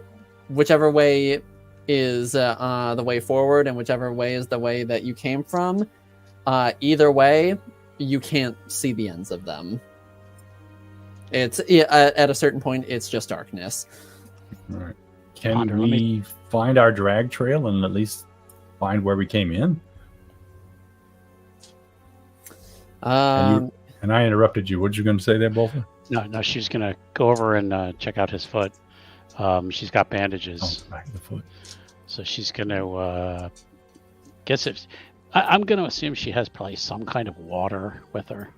whichever way is the way forward and whichever way is the way that you came from, either way you can't see the ends of them. It's at a certain point it's just darkness. All right. Can Ponder, we find our drag trail and at least find where we came in? And I interrupted you. What you going to say there, Bolfer? no, she's gonna go over and check out his foot. She's got bandages. Oh, back of the foot. So she's gonna guess if I'm gonna assume she has probably some kind of water with her,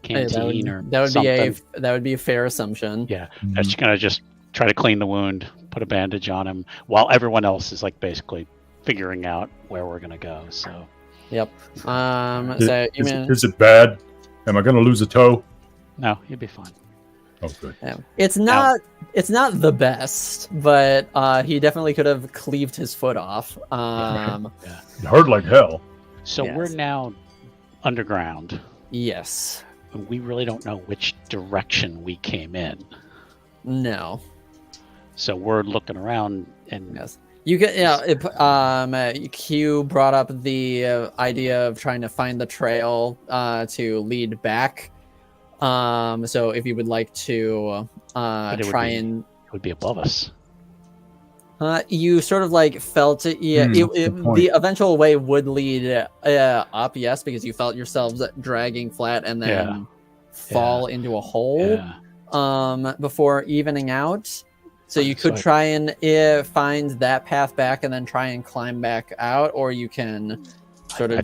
canteen or something. That would be a fair assumption. Yeah, Mhm. she's gonna just try to clean the wound, put a bandage on him, while everyone else is like basically figuring out where we're gonna go. So Yep. So you mean Is it bad? Am I going to lose a toe? no, you'd be fine. Oh, good. it's not the best, but he definitely could have cleaved his foot off. It hurt like hell. So Yes. we're now underground. Yes. And we really don't know which direction we came in. No. So we're looking around and Yes. You get Q brought up the idea of trying to find the trail to lead back. So if you would like to it would be above us. you sort of like felt it. Yeah, good point. the eventual way would lead up, yes, because you felt yourselves dragging flat and then fall into a hole before evening out. So you could try and find that path back and then try and climb back out, or you can sort of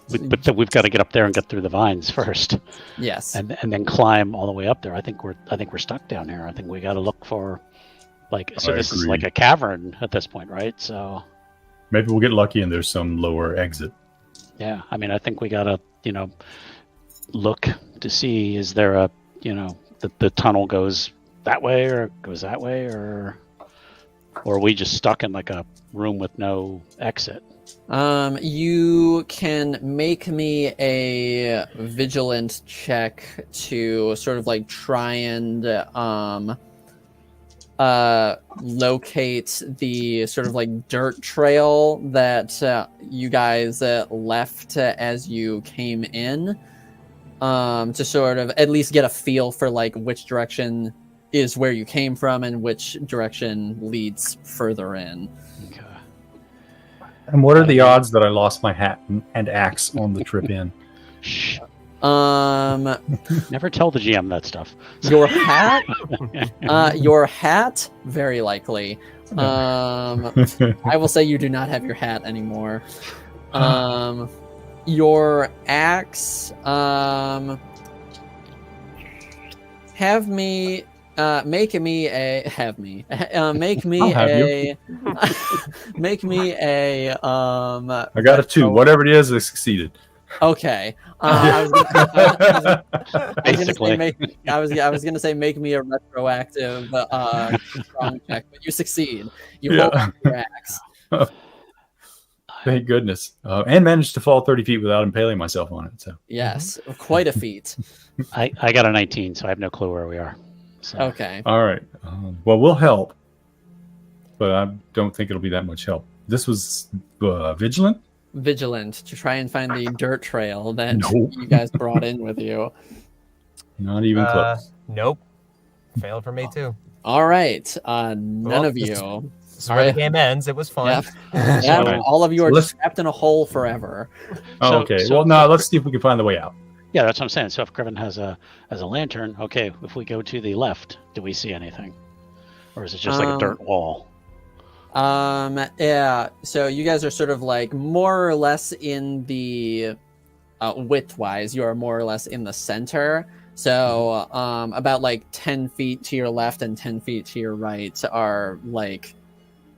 But we've got to get up there and get through the vines first. Yes. And then climb all the way up there. I think we're stuck down here. I think we got to look for this is like a cavern at this point, right? So maybe we'll get lucky and there's some lower exit. Yeah, I mean, I think we got to look to see, is there a the tunnel goes that way or goes that way, or are we just stuck in like a room with no exit? You can make me a vigilance check to sort of like try and locate the sort of like dirt trail that you guys left as you came in, to sort of at least get a feel for like which direction is where you came from and which direction leads further in. Okay. And what are the odds that I lost my hat and axe on the trip in? Shh. Never tell the GM that stuff. Your hat? Your hat? Very likely. I will say you do not have your hat anymore. Your axe, have me make me a I got a 2. Whatever it is, I succeeded. Okay. I was gonna say make me a retroactive strong check, but you succeed. You hold up your axe. Thank goodness. And managed to fall 30 feet without impaling myself on it. So Yes, quite a feat. I got a 19, so I have no clue where we are. So. Okay. all right. Well, we'll help, but I don't think it'll be that much help. This was vigilant. Vigilant to try and find the dirt trail that Nope. you guys brought in with you. Not even close. Nope. Failed for me too. All right. None Well, of this- you. This is where the game ends. It was fun. Yep. All Yeah, right. all of you are Let's- trapped in a hole forever. Oh, okay. Well, no. Let's see if we can find the way out. Yeah, that's what I'm saying. So if Griffin has a lantern, okay, if we go to the left, do we see anything? Or is it just like a dirt wall? Yeah. So you guys are sort of like more or less in the width-wise, you are more or less in the center. So about like 10 feet to your left and 10 feet to your right are like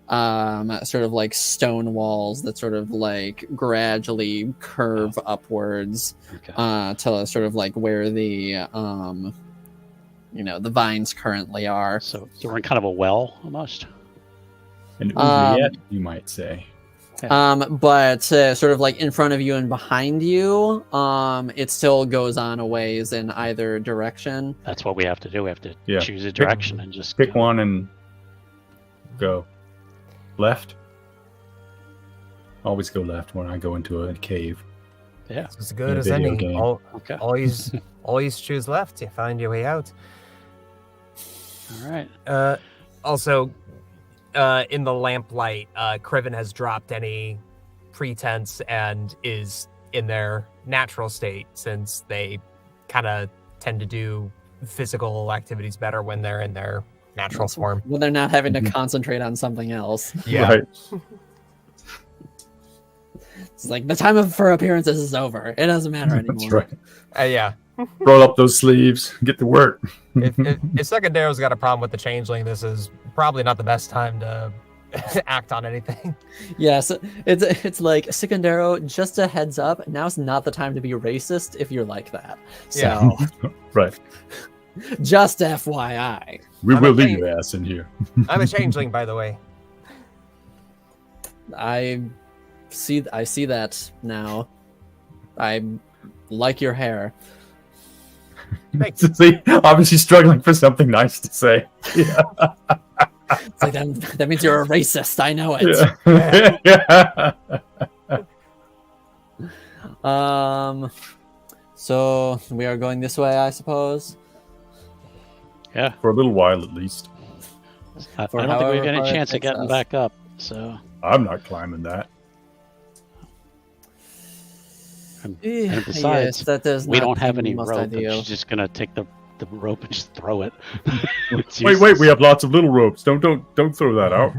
sort of like stone walls that sort of like gradually curve upwards Okay. to sort of like where the the vines currently are. So we're in kind of a well almost. An oubliette, you might say. But sort of like in front of you and behind you, it still goes on a ways in either direction. That's what we have to do. We have to Yeah. choose a direction and just Pick go. one and go. Left. Always go left when I go into a cave. Yeah. It's as good In a as video any. game. Okay. Always choose left to find your way out. All right. Also, in the lamplight, Criven has dropped any pretense and is in their natural state, since they kind of tend to do physical activities better when they're in their natural form. When they're not having to concentrate on something else. Yeah. Right. It's like the time for appearances is over. It doesn't matter anymore. That's right. Yeah. Roll up those sleeves. Get to work. If Secondaro's got a problem with the changeling, this is probably not the best time to act on anything. Yes, it's like Sicandero, just a heads up, now's not the time to be racist if you're like that. So Right. just FYI. We I'm will okay. leave your ass in here. I'm a changeling, by the way. I see that now. I like your hair. Thanks. See, obviously struggling for something nice to say. Yeah. It's like that means you're a racist. I know it. Yeah. So we are going this way, I suppose. Yeah. For a little while at least. I For don't think we've got however any far chance it of getting takes us. back up. So I'm not climbing that. and Yes, besides, that does we not don't have seem any the most rope. ideal. She's just gonna take the rope and just throw it. It's Wait, useless. we have lots of little ropes. Don't throw that out.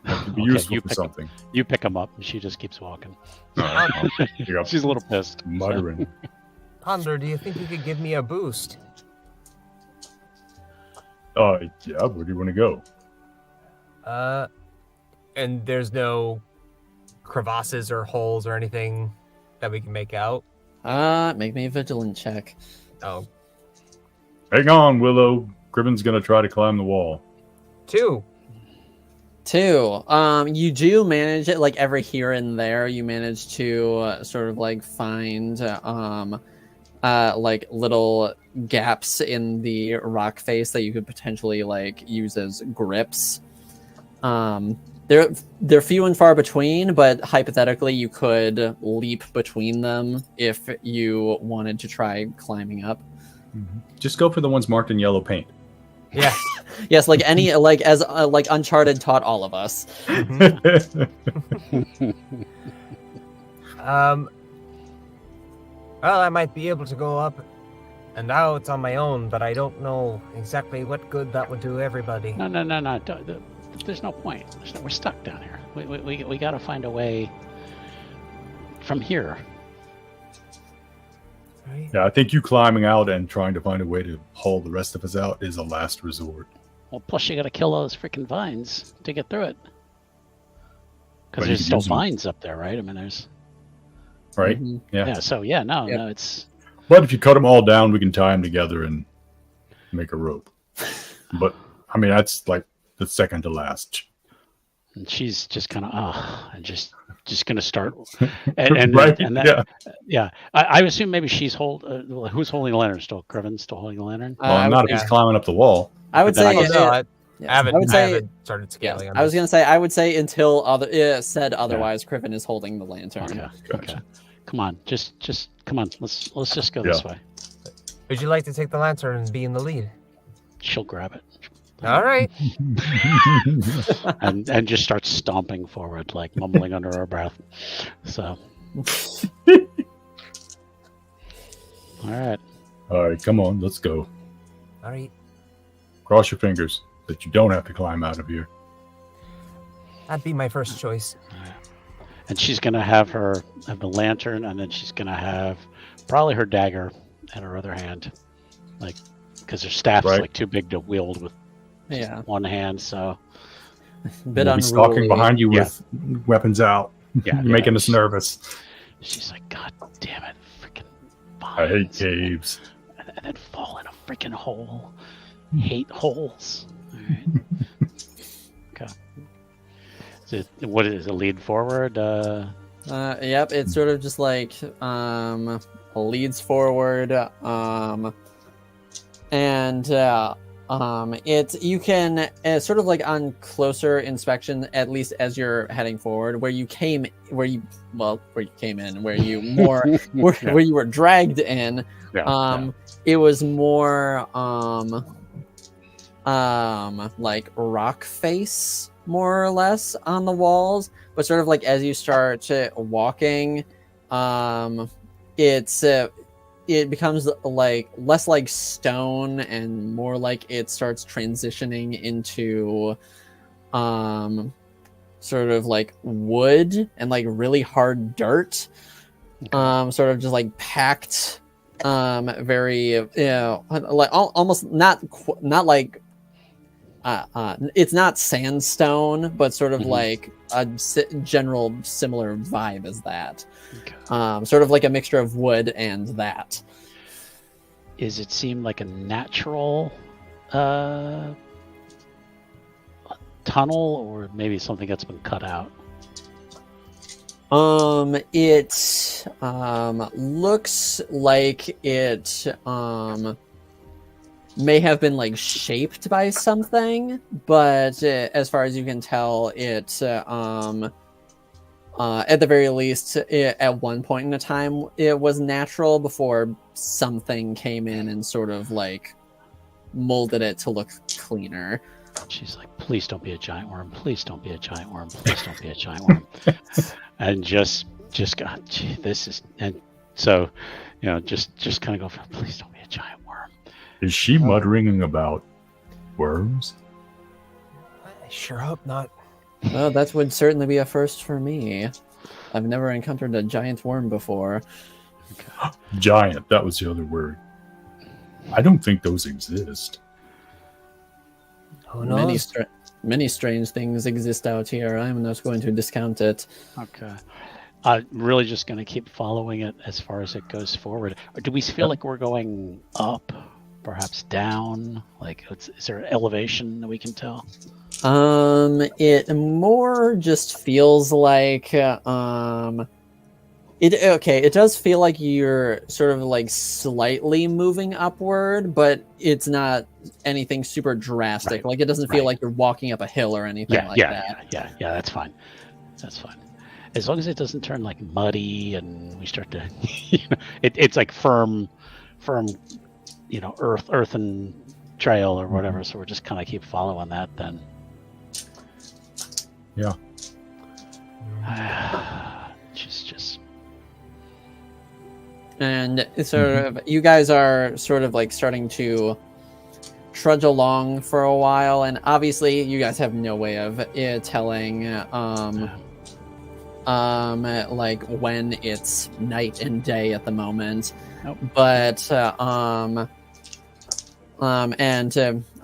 That could be Okay, useful you for pick 'em. something. You pick them up, and she just keeps walking. All right, I'll pick up She's a little pissed. muttering. Ponder, do you think you could give me a boost? Yeah, where do you want to go? And there's no crevasses or holes or anything that we can make out. Make me a vigilant check. Oh, Hang on, Willow. Gribben's gonna try to climb the wall. 2. 2. You do manage it, like every here and there. You manage to sort of like find like little gaps in the rock face that you could potentially like use as grips. They're few and far between, but hypothetically you could leap between them if you wanted to try climbing up. Just go for the ones marked in yellow paint. Yeah. Yes, like any like as like Uncharted taught all of us. Well, I might be able to go up and out on my own, but I don't know exactly what good that would do everybody. No. There's no point. We're stuck down here. We got to find a way from here. Right? Yeah, I think you climbing out and trying to find a way to haul the rest of us out is a last resort. Well, plus you got to kill those freaking vines to get through it. But Because you there's could still use them. vines up there, right? I mean, there's Right? Mhm. Yeah. yeah. So yeah, no, Yep. it's But if you cut them all down, we can tie them together and make a rope. But, I mean, that's like the second to last. and she's just kind of and just just going to start, and Right, that, yeah. I assume maybe she's who's holding the lantern still? Criven's still holding the lantern. Well, I would not if say- he's climbing up the wall. I would say Then No, yeah, I would say haven't started scaling. I was gonna say I would say until said otherwise, Criven is holding the lantern. Okay. Gotcha. Okay. Come on, just come on. Let's just go this way. Would you like to take the lantern and be in the lead? She'll grab it. All right. and just starts stomping forward, like mumbling under her breath. So, all right. All right, come on, let's go. All right. Cross your fingers that you don't have to climb out of here. That'd be my first choice. And she's gonna have the lantern, and then she's gonna have probably her dagger in her other hand, like because her staff's Right. like too big to wield with Yeah, one hand. So bit We'll be stalking unruly. behind you with weapons out. yeah, You're making us nervous. She's like, God damn it, freaking! I hate caves. And then fall in a freaking hole. Hate holes. All right. Okay. What is it? Lead forward? Yep, it's sort of just like leads forward, and it's you can sort of like on closer inspection, at least as you're heading forward, where you came in, where you more where you were dragged in. It was more like rock face, more or less, on the walls, but sort of like as you start walking, it becomes like less like stone and more like it starts transitioning into sort of like wood and like really hard dirt, sort of just like packed, very like almost not like it's not sandstone, but sort of like a general similar vibe as that. Okay. Sort of like a mixture of wood and that. Is it seem like a natural tunnel, or maybe something that's been cut out? It looks like it may have been like shaped by something, but as far as you can tell, it at the very least, at one point in a time, it was natural before something came in and sort of like molded it to look cleaner. She's like, please don't be a giant worm. Please don't be a giant worm. Please don't be a giant worm. And just got, gee, this is, and so, just kind of go, please don't be a giant worm. Is she muttering about worms? I sure hope not. Well, that would certainly be a first for me. I've never encountered a giant worm before. Giant, that was the other word. I don't think those exist. Who knows? Many strange things exist out here. I'm not going to discount it. Okay. I'm really just going to keep following it as far as it goes forward. Or do we feel like we're going up, perhaps down? Like, is there an elevation that we can tell? It more just feels like it does feel like you're sort of like slightly moving upward, but it's not anything super drastic. Right. Like it doesn't feel like you're walking up a hill or anything that. Yeah, that's fine. That's fine. As long as it doesn't turn like muddy and we start to, it's like firm, earthen trail or whatever. So we're just kind of keep following that then. Yeah. just. And it's sort of, you guys are sort of like starting to trudge along for a while, and obviously you guys have no way of telling like when it's night and day at the moment. Nope. But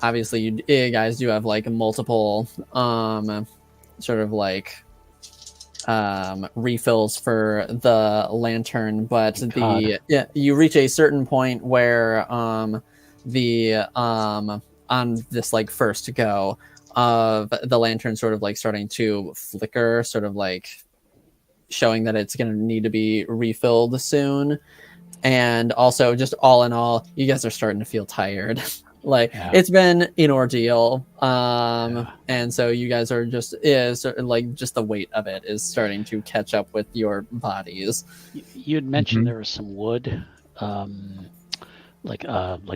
obviously you guys do have like multiple sort of like refills for the lantern, but you reach a certain point where on this like first go of the lantern sort of like starting to flicker, sort of like showing that it's going to need to be refilled soon. And also, just all in all, you guys are starting to feel tired. Like it's been an ordeal, and so you guys are just just the weight of it is starting to catch up with your bodies. You had mentioned there was some wood, like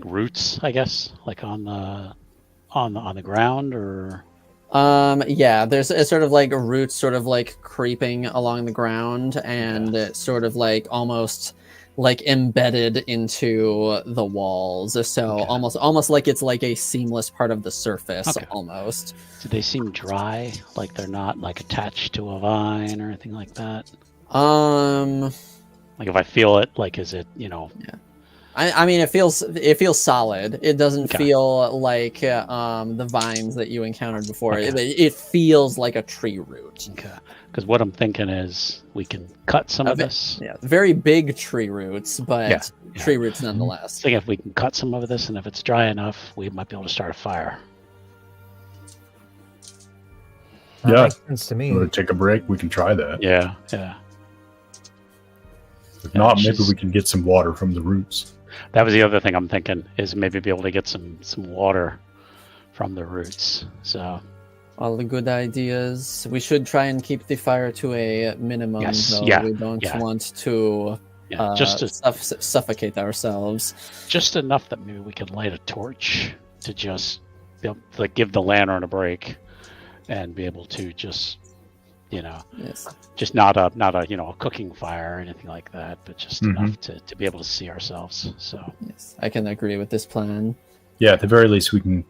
roots, I guess, like on the ground, or there's a sort of like roots sort of like creeping along the ground, and it's sort of like almost like embedded into the walls, so almost like it's like a seamless part of the surface. Almost. Do they seem dry, like they're not like attached to a vine or anything like that? Like if I feel it, like is it, I mean, it feels solid. It doesn't feel like the vines that you encountered before. It feels like a tree root. Okay. Because what I'm thinking is we can cut some of this. Yeah, very big tree roots, but tree roots nonetheless. I think if we can cut some of this, and if it's dry enough, we might be able to start a fire. That makes sense to me. Want to take a break? We can try that. Yeah. If not, maybe we can get some water from the roots. That was the other thing I'm thinking, is maybe be able to get some water from the roots. So all the good ideas. We should try and keep the fire to a minimum, though. We don't want to just to suffocate ourselves. Just enough that maybe we could light a torch to just give the lantern a break and be able to just just not a cooking fire or anything like that, but just enough to be able to see ourselves. So yes, I can agree with this plan. Yeah, at the very least, we can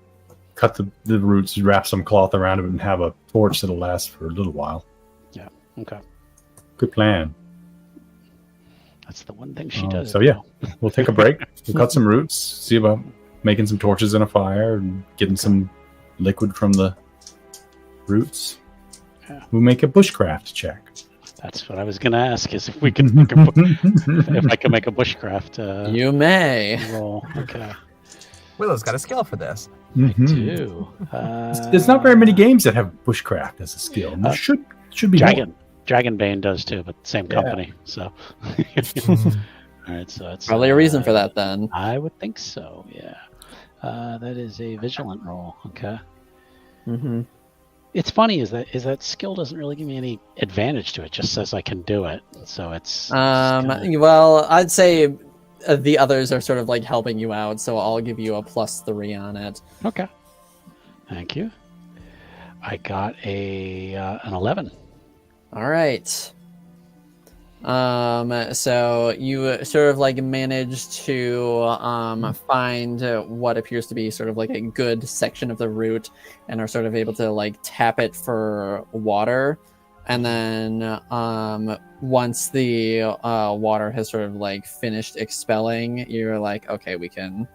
cut the roots, wrap some cloth around it, and have a torch that'll last for a little while. Yeah. Okay. Good plan. That's the one thing she does. So we'll take a break. We'll cut some roots. See about making some torches in a fire and getting some liquid from the roots. Yeah. We'll make a bushcraft check. That's what I was going to ask, is if we can if I can make a bushcraft. You may roll. Okay. Willow's got a skill for this. I do. There's not very many games that have bushcraft as a skill. There should be Dragonbane does too, but same company. So. All right, so it's probably a reason for that then. I would think so. Yeah. That is a vigilant roll. Okay. It's funny is that skill doesn't really give me any advantage to it. Just says I can do it. So it's well, I'd say the others are sort of like helping you out, so I'll give you a +3 on it. Okay. Thank you. I got an 11. All right. So you sort of like managed to find what appears to be sort of like a good section of the root, and are sort of able to like tap it for water. And then once the water has sort of like finished expelling, you're like, okay, we can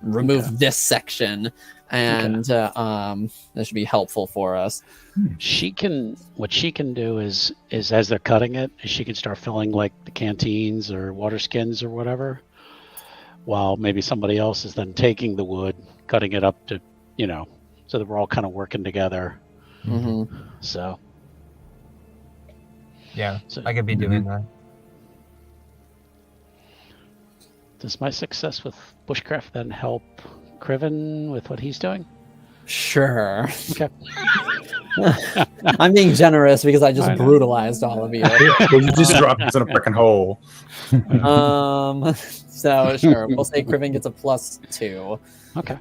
remove this section, and that should be helpful for us. What she can do is as they're cutting it, she can start filling like the canteens or water skins or whatever, while maybe somebody else is then taking the wood, cutting it up to, so that we're all kind of working together. So. Yeah, so, I could be doing that. Does my success with bushcraft then help Criven with what he's doing? Sure. Okay. I'm being generous because I just brutalized all of you. Well, you just dropped us in a freaking hole. So sure, we'll say Criven gets a +2. Okay.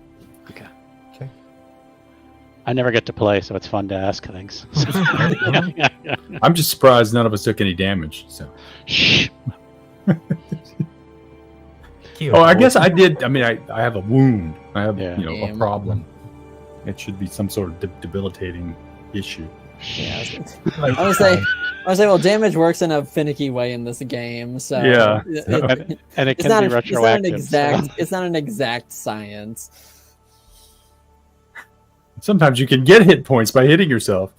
I never get to play, so it's fun to ask things. I'm just surprised none of us took any damage. So. Shh. I guess I did. I mean, I have a wound. I have a problem. It should be some sort of debilitating issue. Yeah, I would say, well, damage works in a finicky way in this game, so and it can be retroactive. It's not an exact science. Sometimes you can get hit points by hitting yourself.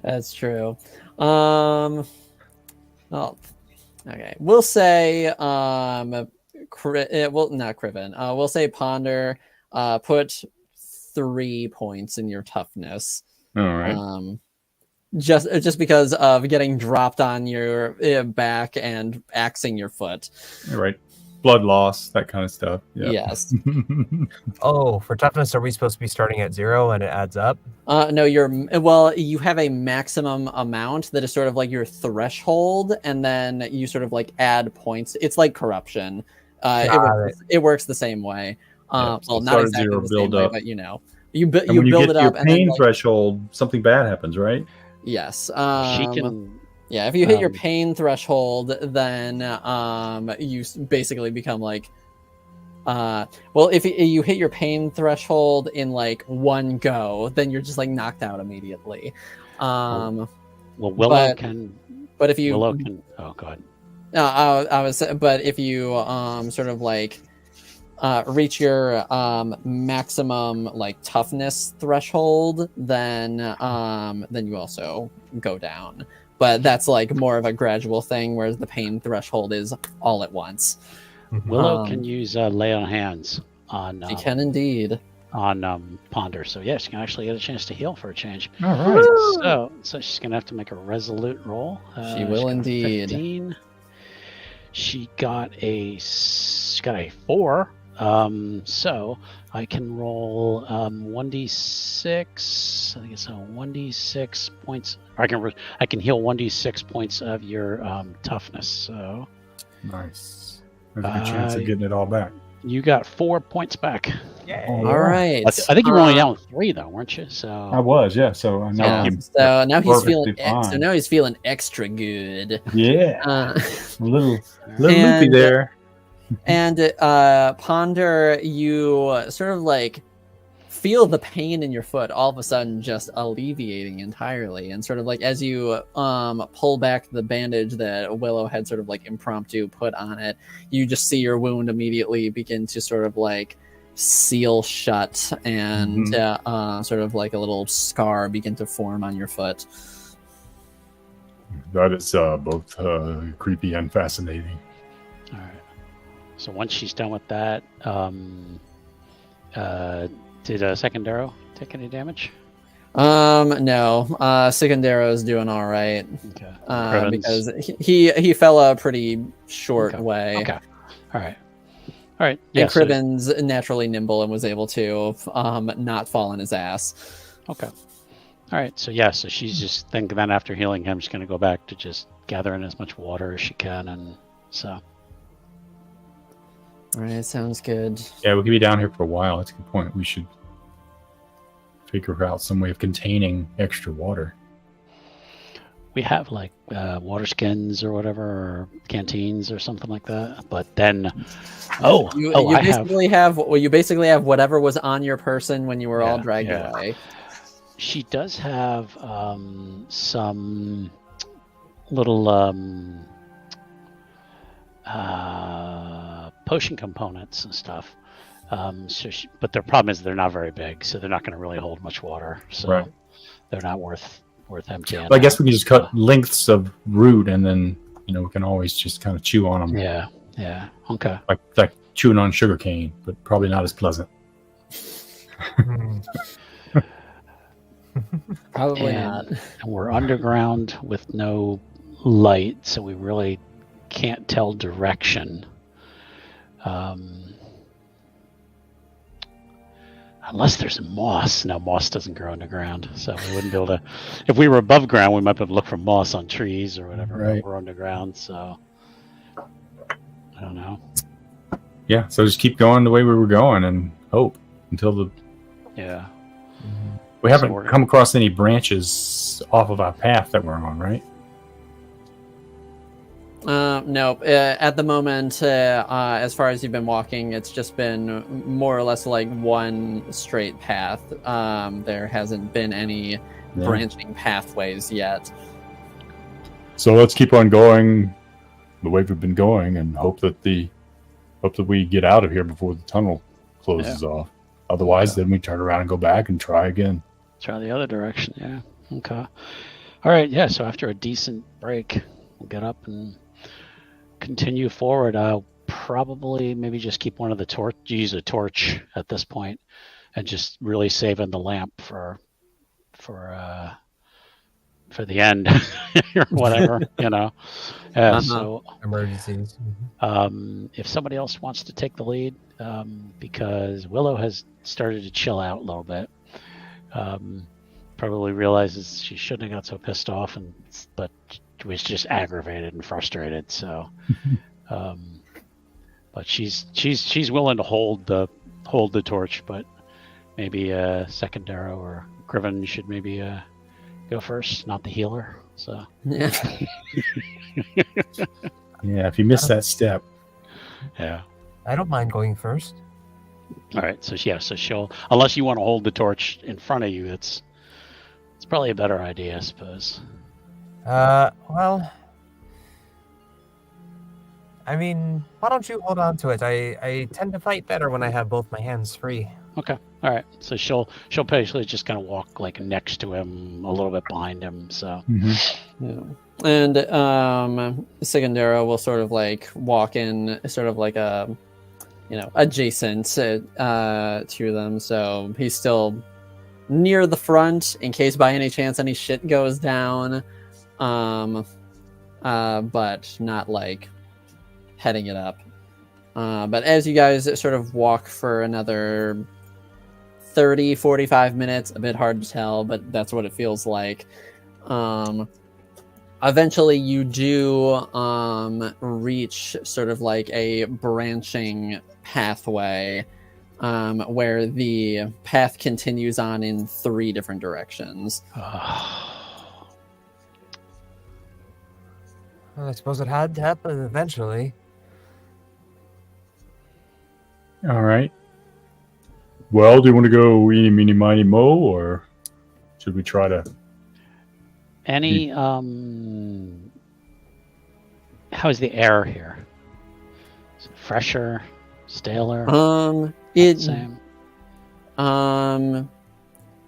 That's true. Well, okay. We'll say not Criven. We'll say Ponder. Put 3 points in your toughness. All right. just because of getting dropped on your back and axing your foot. Right. Blood loss, that kind of stuff. Yep. Yes. Oh, for toughness, are we supposed to be starting at 0 and it adds up? No, you have a maximum amount that is sort of like your threshold, and then you sort of like add points. It's like corruption. It works the same way. So Well, not start at exactly 0, the same build way, up. but you And you when you build get it to up, your and then pain like, threshold, something bad happens, right? yes. She can. Yeah, if you hit your pain threshold, then you basically become like, well, if you hit your pain threshold in like one go, then you're just like knocked out immediately. Well, Willow can. But if you, Willow can. Oh god. but if you sort of like reach your maximum like toughness threshold, then you also go down. But that's like more of a gradual thing, whereas the pain threshold is all at once. Willow can use lay on hands on. She can indeed on Ponder. So yeah, she can actually get a chance to heal for a change. All right. So she's gonna have to make a resolute roll. She will indeed. 15. She got a 4. So I can roll 1d6. I think it's 1d6 points. Or I can heal 1d6 points of your toughness. So nice. There's a good chance of getting it all back. You got 4 points back. Yeah. All right. I think you were only down 3 though, weren't you? So I was, yeah. So now now he's feeling. fine. So now he's feeling extra good. Yeah. A little loopy there. And Ponder, you sort of like feel the pain in your foot all of a sudden just alleviating entirely, and sort of like as you pull back the bandage that Willow had sort of like impromptu put on it, you just see your wound immediately begin to sort of like seal shut, and sort of like a little scar begin to form on your foot. That is both creepy and fascinating. all right. So once she's done with that, did Secondero take any damage? No. Secondaro's doing all right. Okay. Because he fell a pretty short way. Okay. All right. Yeah, and Criven's naturally nimble and was able to not fall on his ass. Okay. All right. So she's just thinking then after healing him, she's going to go back to just gathering as much water as she can, and so. All right, sounds good. Yeah, we could be down here for a while. That's a good point. We should figure out some way of containing extra water. We have like water skins or whatever, or canteens or something like that. But then, you basically have whatever was on your person when you were all dragged away. She does have some little potion components and stuff. But their problem is they're not very big, so they're not going to really hold much water. So they're not worth emptying. Well, I guess we can just cut lengths of root, and then we can always just kind of chew on them. Yeah. Okay. Like chewing on sugar cane, but probably not as pleasant. Probably not. And we're underground with no light, so we really can't tell direction. Unless there's moss. No, moss doesn't grow underground, so we wouldn't be able to. If we were above ground, we might be able to look for moss on trees or whatever. Right. But we're underground, so I don't know. Yeah, so just keep going the way we were going and hope until the. Yeah. We haven't come across any branches off of our path that we're on, right? No. At the moment, as far as you've been walking, it's just been more or less like one straight path. There hasn't been any branching pathways yet. So let's keep on going the way we've been going and hope that we get out of here before the tunnel closes off. Otherwise, then we turn around and go back and try again. Try the other direction, yeah. Okay. All right, yeah, so after a decent break, we'll get up and continue forward. I'll probably maybe just keep one of the use a torch at this point, and just really saving the lamp for for the end or whatever, you know. So Emergencies. if somebody else wants to take the lead, because Willow has started to chill out a little bit, probably realizes she shouldn't have got so pissed off, but was just aggravated and frustrated. So, but she's willing to hold the torch, but maybe Secondaro or Griven should maybe go first, not the healer. So Yeah. Yeah, if you miss that step. yeah. I don't mind going first. All right. So she'll, unless you want to hold the torch in front of you, it's probably a better idea, I suppose. Well, I mean, why don't you hold on to it? I tend to fight better when I have both my hands free. Okay. All right. So she'll basically just kind of walk like next to him, a little bit behind him. So. Mm-hmm. Yeah. And Secondero will sort of like walk in, sort of like a, adjacent to them. So he's still near the front in case by any chance any shit goes down, but not like heading it up. But as you guys sort of walk for another 30-45 minutes, a bit hard to tell, but that's what it feels like. Eventually you do reach sort of like a branching pathway where the path continues on in 3 different directions. Well, I suppose it had to happen eventually. All right. Well, do you want to go eeny, meeny, miny, mo, or should we try to... Any how's the air here? Is it fresher, staler? Same.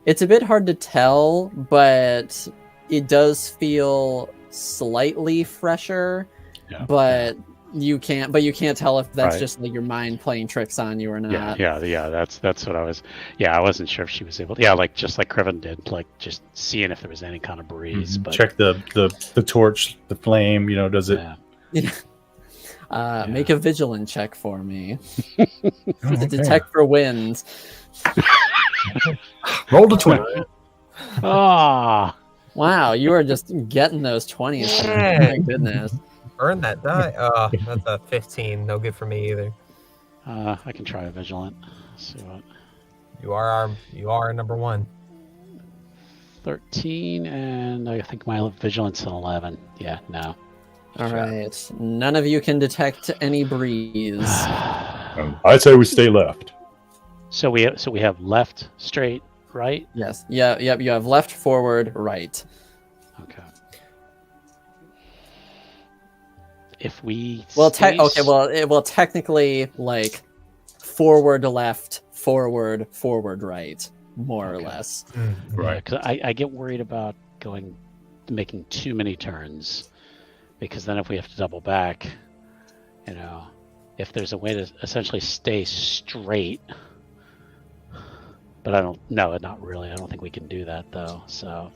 It's a bit hard to tell, but it does feel slightly fresher. Yeah. But you can't tell if that's Right. just like your mind playing tricks on you or not. Yeah. That's what I was. Yeah, I wasn't sure if she was able to. Yeah, like just like Criven did, like just seeing if there was any kind of breeze. But check the torch, the flame. Does it? Yeah. Make a vigilant check for me Oh, to okay. detect for winds. Roll the 20. Ah. Wow, you are just getting those 20s. Yeah. My goodness. Burn that die. Oh, that's a 15. No good for me either. I can try a vigilant. Let's see what. You are number 1. 13, and I think my vigilance is 11. Yeah, no. All right. None of you can detect any breeze. I'd say we stay left. So we have left, straight, right. Yes. Yeah. Yep. You have left, forward, right. Okay. If we Well, stay technically, like forward, left, forward, right, more or Okay. less. Right. because I get worried about making too many turns, because then if we have to double back, if there's a way to essentially stay straight, but not really. I don't think we can do that though. So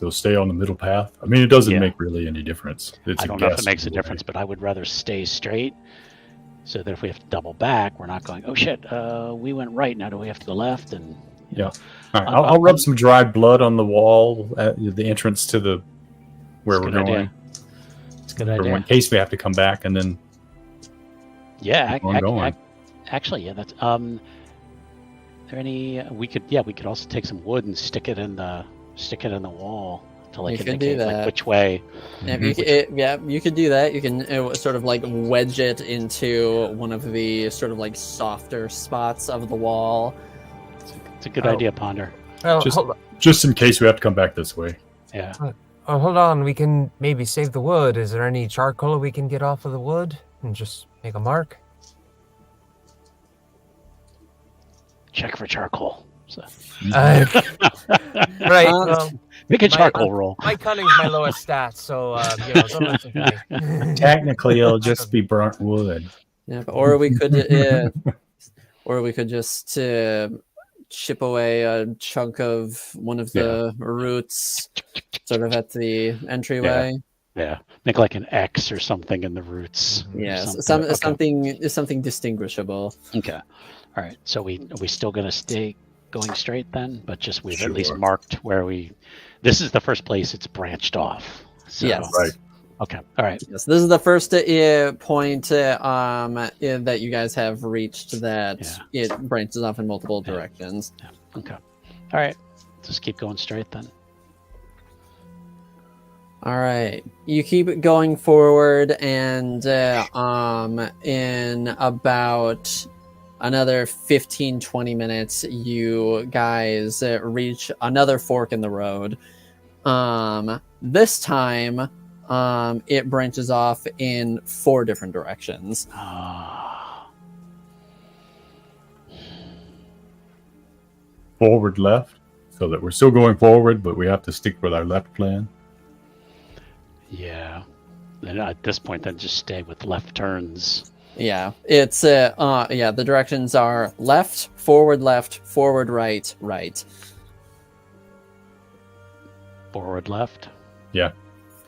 stay on the middle path. I mean, it doesn't Yeah. make really any difference. It's I a don't know if guess it makes a either way. difference, but I would rather stay straight, so that if we have to double back, we're not going, oh shit, we went right, now do we have to go left? And Yeah. All right, I'll rub some dry blood on the wall at the entrance to where It's we're a good going. idea. It's a good For idea. in case we have to come back and then Yeah, keep on going. actually, yeah, that's there any we could also take some wood and stick it in the wall to like You could do indicate like that. which way. Yeah, you could do that. You can sort of like wedge it into one of the sort of like softer spots of the wall. It's a good idea, Ponder. Well, Just- hold on. just in case we have to come back this way. Yeah. Oh, hold on. We can maybe save the wood. Is there any charcoal we can get off of the wood and just make a mark? Check for charcoal. So Right. Uh, make a my- charcoal roll. My cunning's my lowest stat, so don't listen to me. Technically, it'll just be burnt wood. Yeah, or we could, or we could just chip away a chunk of one of the roots, sort of at the entryway. Yeah, make like an X or something in the roots. Yes, Okay. something distinguishable. Okay. All right. So are we still going to stay going straight then? But just we've at least Sure. marked where we. This is the first place it's branched off. So, Yes. Right. Okay. All right. Yes, this is the first point that you guys have reached that it branches off in multiple directions. Yeah. Okay. All right. Just keep going straight then. All right, you keep going forward, and in about another 15-20 minutes, you guys reach another fork in the road. This time, it branches off in 4 different directions. Forward, left, so that we're still going forward, but we have to stick with our left plan. Yeah. And at this point, then just stay with left turns. Yeah, it's the directions are left, forward, right, right. Forward, left. Yeah.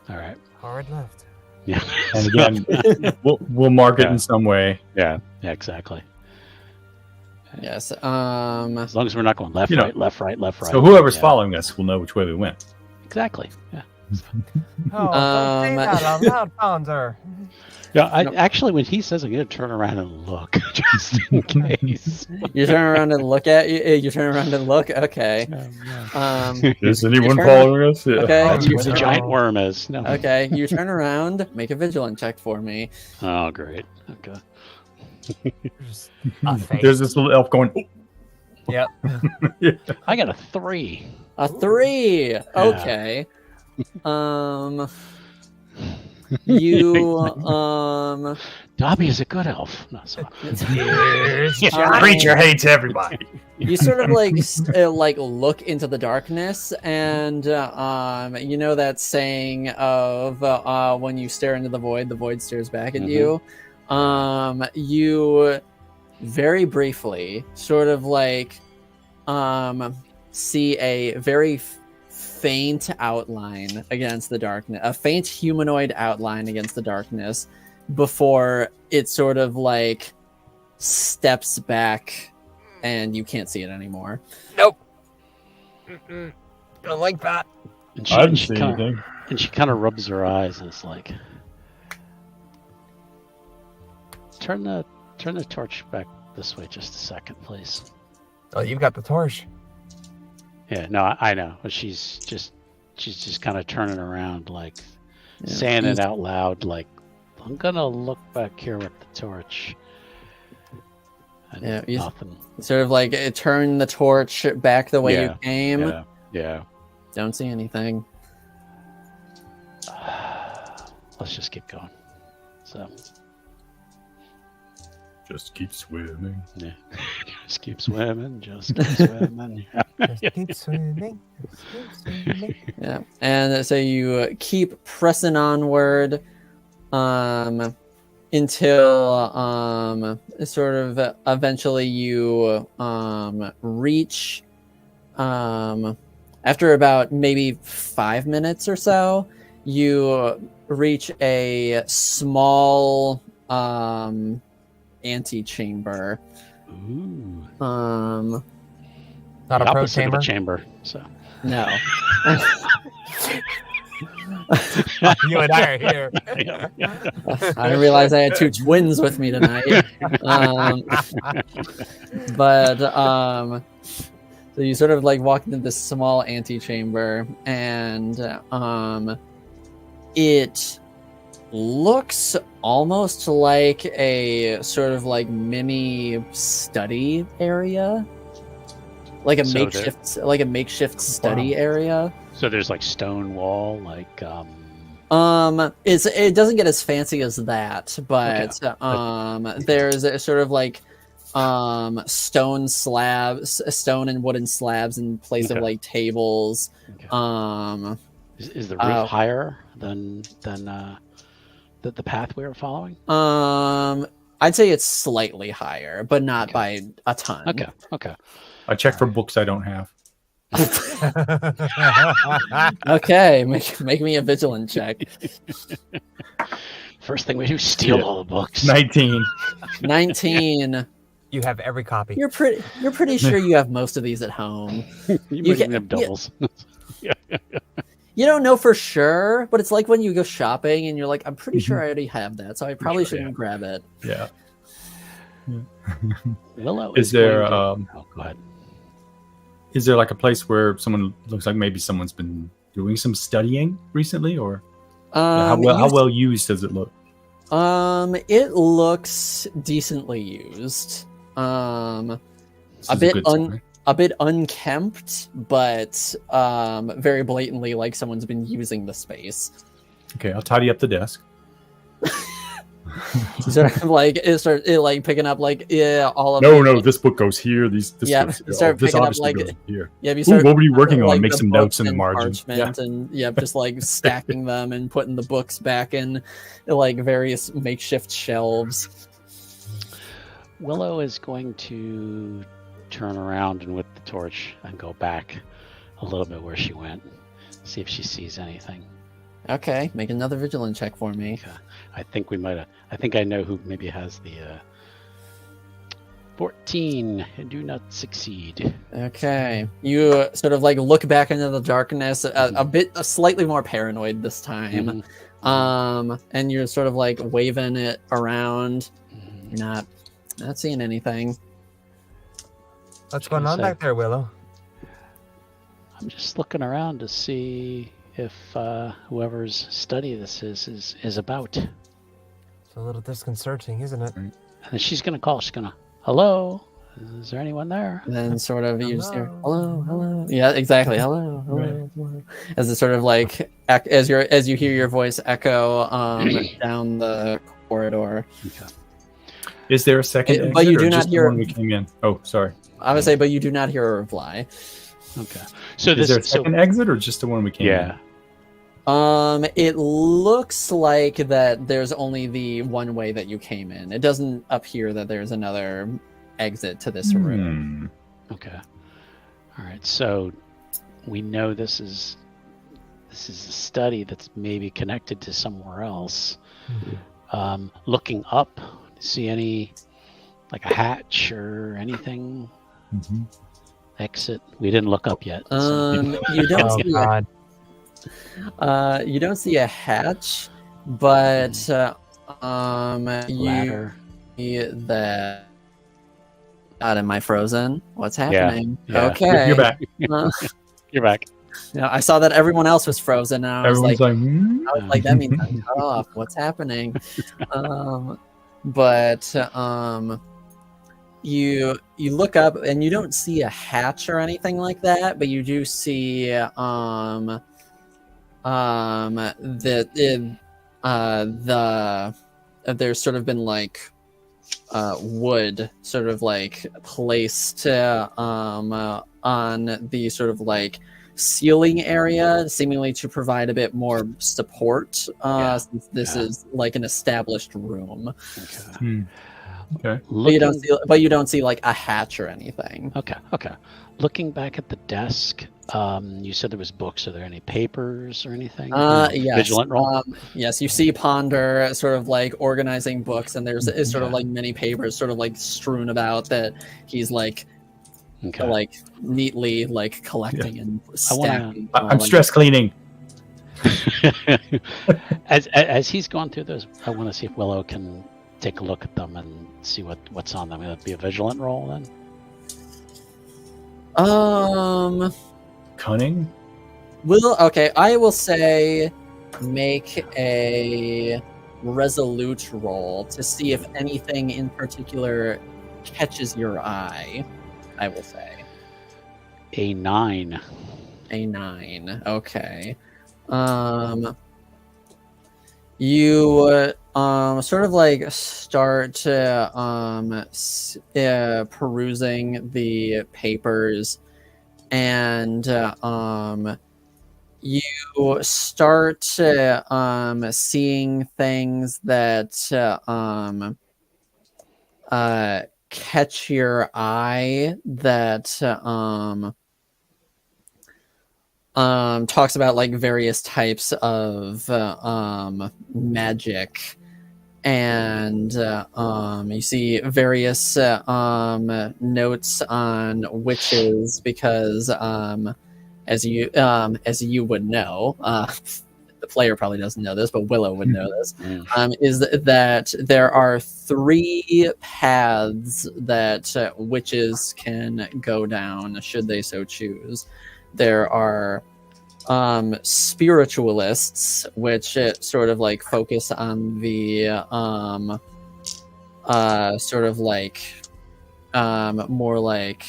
All right. Hard left. Yeah. And again, we'll mark it in some way. Yeah. Yeah. Exactly. Yes. As long as we're not going left, right, left, right, left, right. So whoever's following us will know which way we went. Exactly. Yeah. Oh, don't say that out loud, Ponder. Yeah, actually, when he says I'm going to turn around and look, just in case. You turn around and look at you. You turn around and look. Okay. Is anyone following us? Yeah. Okay. That's where the giant worm is. No. Okay. You turn around. Make a vigilant check for me. Oh, great. Okay. There's this little elf going. Oh. Yep. I got a 3. A 3. Okay. You Dobby is a good elf. No, sorry. Creature hates everybody. You sort of like look into the darkness, and you know that saying of when you stare into the void stares back at you. You very briefly sort of like see a very faint outline against the darkness, a faint humanoid outline against the darkness before it sort of like steps back and you can't see it anymore. Nope. Mm-mm. Don't like that. And I didn't see anything. And she kind of rubs her eyes and it's like, turn the torch back this way just a second, please. Oh, you've got the torch. Yeah, no, I know. But she's just kind of turning around, like saying it out loud, like, I'm gonna look back here with the torch. And nothing. Sort of like turn the torch back the way you came. Yeah. Don't see anything. Let's just keep going. So. Just keep swimming. Yeah. Just keep swimming. Just keep swimming. Just keep swimming. Just keep swimming. Yeah. And so you keep pressing onward until sort of eventually you reach after about maybe 5 minutes or so, you reach a small antechamber. Ooh. Not The a pro opposite of chamber. a chamber. So. No. You and I are here. I didn't realize I had 2 twins with me tonight. So you sort of like walk into this small antechamber, and it looks almost like a sort of like mini study area, like a makeshift study area. So there's like stone wall, like it doesn't get as fancy as that, but there's a sort of like stone and wooden slabs in place of like tables. Okay. Is the roof higher than the path we were following? I'd say it's slightly higher, but not by a ton. Okay. I check for books I don't have. Okay, make me a vigilant check. First thing we do, steal Yeah. all the books. 19. 19. You have every copy. You're pretty sure you have most of these at home. You might even have doubles. You don't know for sure, but it's like when you go shopping and you're like, I'm pretty sure I already have that, so I probably shouldn't grab it. Yeah. Willow Is there oh, go ahead. is there like a place where someone looks like maybe someone's been doing some studying recently, or how well used does it look? It looks decently used. This A is bit good sign. a bit unkempt, but very blatantly like someone's been using the space. Okay, I'll tidy up the desk. Sort of like it picking up like all of No, this book goes here. This goes here. start This picking up obviously like goes here. you Ooh, start what were you working on? like, Make the some notes books in the and margin. parchment and just like stacking them and putting the books back in like various makeshift shelves. Willow is going to turn around and with the torch and go back a little bit where she went. See if she sees anything. Okay, make another vigilant check for me. I think we might have. I think I know who maybe has the 14. Do not succeed. Okay, you sort of like look back into the darkness, a slightly more paranoid this time. And you're sort of like waving it around. You're not seeing anything. What's going on back there, Willow? I'm just looking around to see if whoever's study this is about. It's a little disconcerting, isn't it? And she's gonna call. She's gonna, hello. Is there anyone there? And then sort of you just hear hello. Yeah, exactly. Hello. Hello. As it sort of like as you hear your voice echo down the corridor. Okay. Is there a second exit, but you do or not just the hear- one we came in? Oh, sorry. I would say, but you do not hear a reply. Okay. So Is there a second exit or just the one we came in? It looks like that there's only the one way that you came in. It doesn't appear that there's another exit to this room. Okay. All right. So we know this is a study that's maybe connected to somewhere else. Looking up, see any like a hatch or anything? Exit. We didn't look up yet. You don't see you don't see a hatch, but Ladder. God, am I frozen? What's happening? Yeah. Okay, You're back. You're back. Yeah, I saw that everyone else was frozen, and I was Everyone's like, like, that means I'm cut off. What's happening? But you look up and you don't see a hatch or anything like that, but you do see there's sort of been like wood sort of like placed on the sort of like ceiling area, seemingly to provide a bit more support since this is like an established room. Okay. But you don't see like a hatch or anything. Okay. Looking back at the desk, you said there was books. Are there any papers or anything? Yes. Vigilant roll. Yes, you see Ponder sort of like organizing books, and there's sort of like many papers sort of like strewn about that he's like like neatly like collecting and stacking. I'm stress cleaning. As he's gone through those, I want to see if Willow can take a look at them and see what's on them. Will it be a vigilant roll then? Cunning? Okay, I will say make a resolute roll to see if anything in particular catches your eye, I will say. A 9. A 9, okay. You sort of like start perusing the papers, and you start seeing things that catch your eye that talks about like various types of magic, and you see various notes on witches, because as you would know, the player probably doesn't know this, but Willow would know this, is that there are 3 paths that witches can go down should they so choose. There are spiritualists, which sort of like focus on the sort of like more like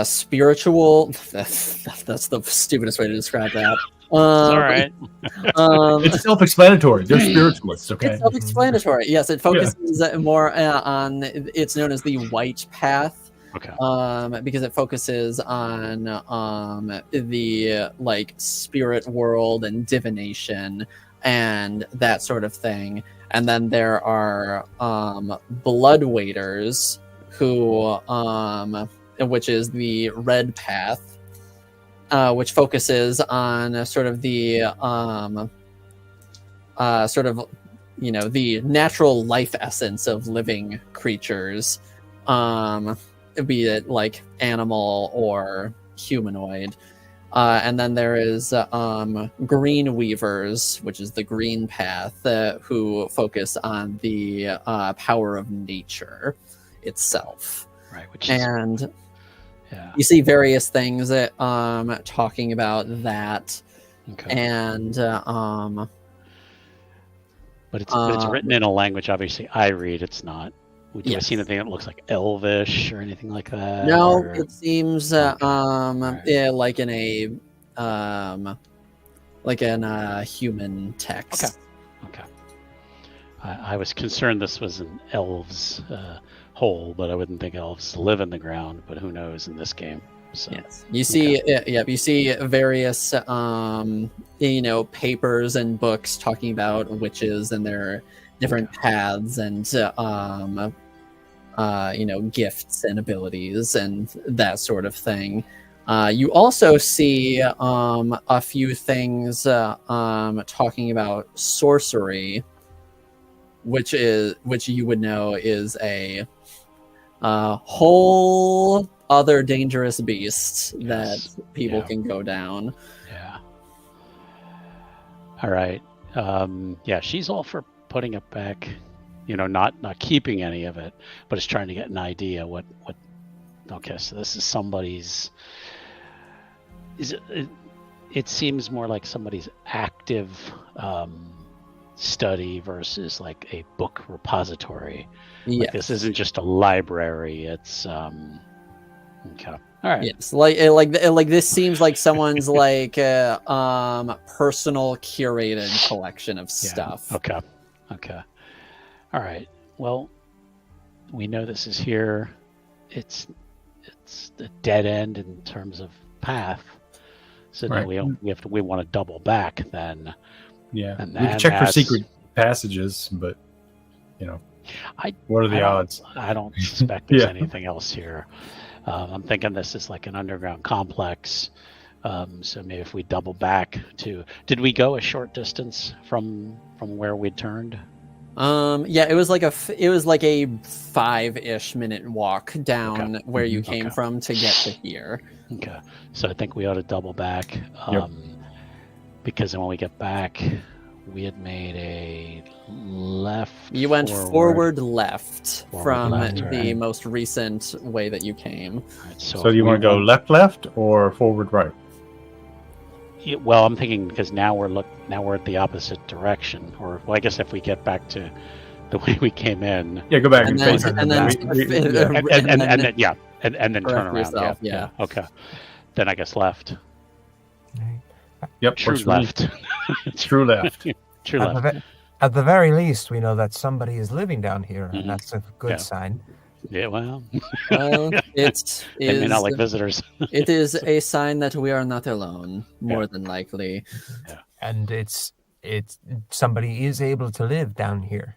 spiritual. That's the stupidest way to describe that. All right. It's self-explanatory. They're spiritualists, okay? It's self-explanatory. Yes, it focuses more on. It's known as the white path. Okay. Because it focuses on the like spirit world and divination and that sort of thing. And then there are blood waiters, who which is the red path, which focuses on sort of the sort of, you know, the natural life essence of living creatures, be it like animal or humanoid. And then there is green weavers, which is the green path, who focus on the power of nature itself. Right. Which is, And yeah. you see various things that talking about that. Okay. And But it's written in a language, obviously, I read. It's not. Do I see anything that looks like Elvish or anything like that? no, or- it seems Right. yeah, like in a human text. Okay. I was concerned this was an elves hole, but I wouldn't think elves live in the ground. But who knows in this game? So. Yes, you see, you see various, you know, papers and books talking about witches and their different paths and, you know, gifts and abilities and that sort of thing. You also see a few things talking about sorcery, which you would know is a whole other dangerous beast that people can go down. Yeah. All right. Yeah, she's all for putting it back. You know, not keeping any of it, but is trying to get an idea what. Okay, so this is somebody's. It seems more like somebody's active study versus like a book repository. Yeah, Like this isn't just a library. It's okay. All right. yes, like this seems like someone's like personal curated collection of stuff. Okay. All right. Well, we know this is here. It's the dead end in terms of path. So Right. now we want to double back then. Yeah. And We can then check for that's- secret passages, but, you know, what are the odds? I don't suspect there's Yeah. anything else here. I'm thinking this is like an underground complex. So maybe if we double back to, did we go a short distance from where we turned? Yeah, it was like a 5-ish minute walk down where you came Okay. from to get to here. Okay. So I think we ought to double back. Yep. Because then when we get back, we had made a left. You went forward left Forward from left, the right. most recent way that you came. All right, So if do you we want to go left or forward right? Yeah, well, I'm thinking because now we're at the opposite direction, or well, I guess if we get back to the way we came in, Yeah, go back And and, then- face and then- yeah. and then turn around. yourself, Yeah. Okay. Then I guess left. Yep, True works for me. left. True left. True At the, left. at the very least, we know that somebody is living down here, Mhm. and that's a good Yeah. sign. Yeah. Well, Well, it they may not is like visitors. it is a sign that we are not alone, more than likely. And it's it's somebody is able to live down here.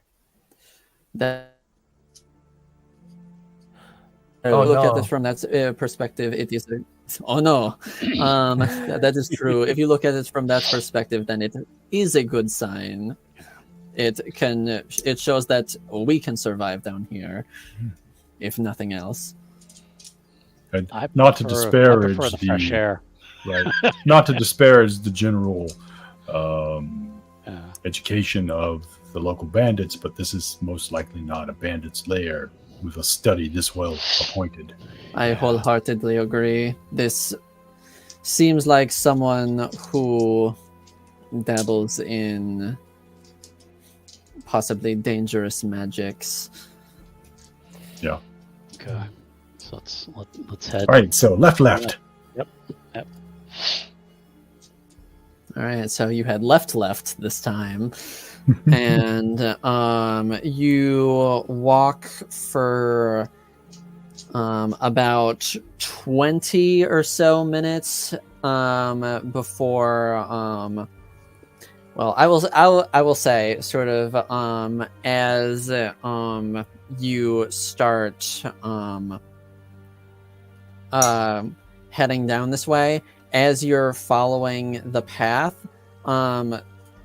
That Oh, look at no. this from that perspective, it is oh no, that is true. If you look at it from that perspective, then it is a good sign. It shows that we can survive down here, if nothing else. Not to I disparage prefer the fresh air. Right. Not to disparage the general Yeah. education of the local bandits, but this is most likely not a bandit's lair with a study this well appointed. I wholeheartedly agree. This seems like someone who dabbles in possibly dangerous magics. Yeah. Okay. So let's head. All right. So left. Yep. All right, so you had left this time, and you walk for about 20 or so minutes before. Well, I will say sort of as you start heading down this way. As you're following the path,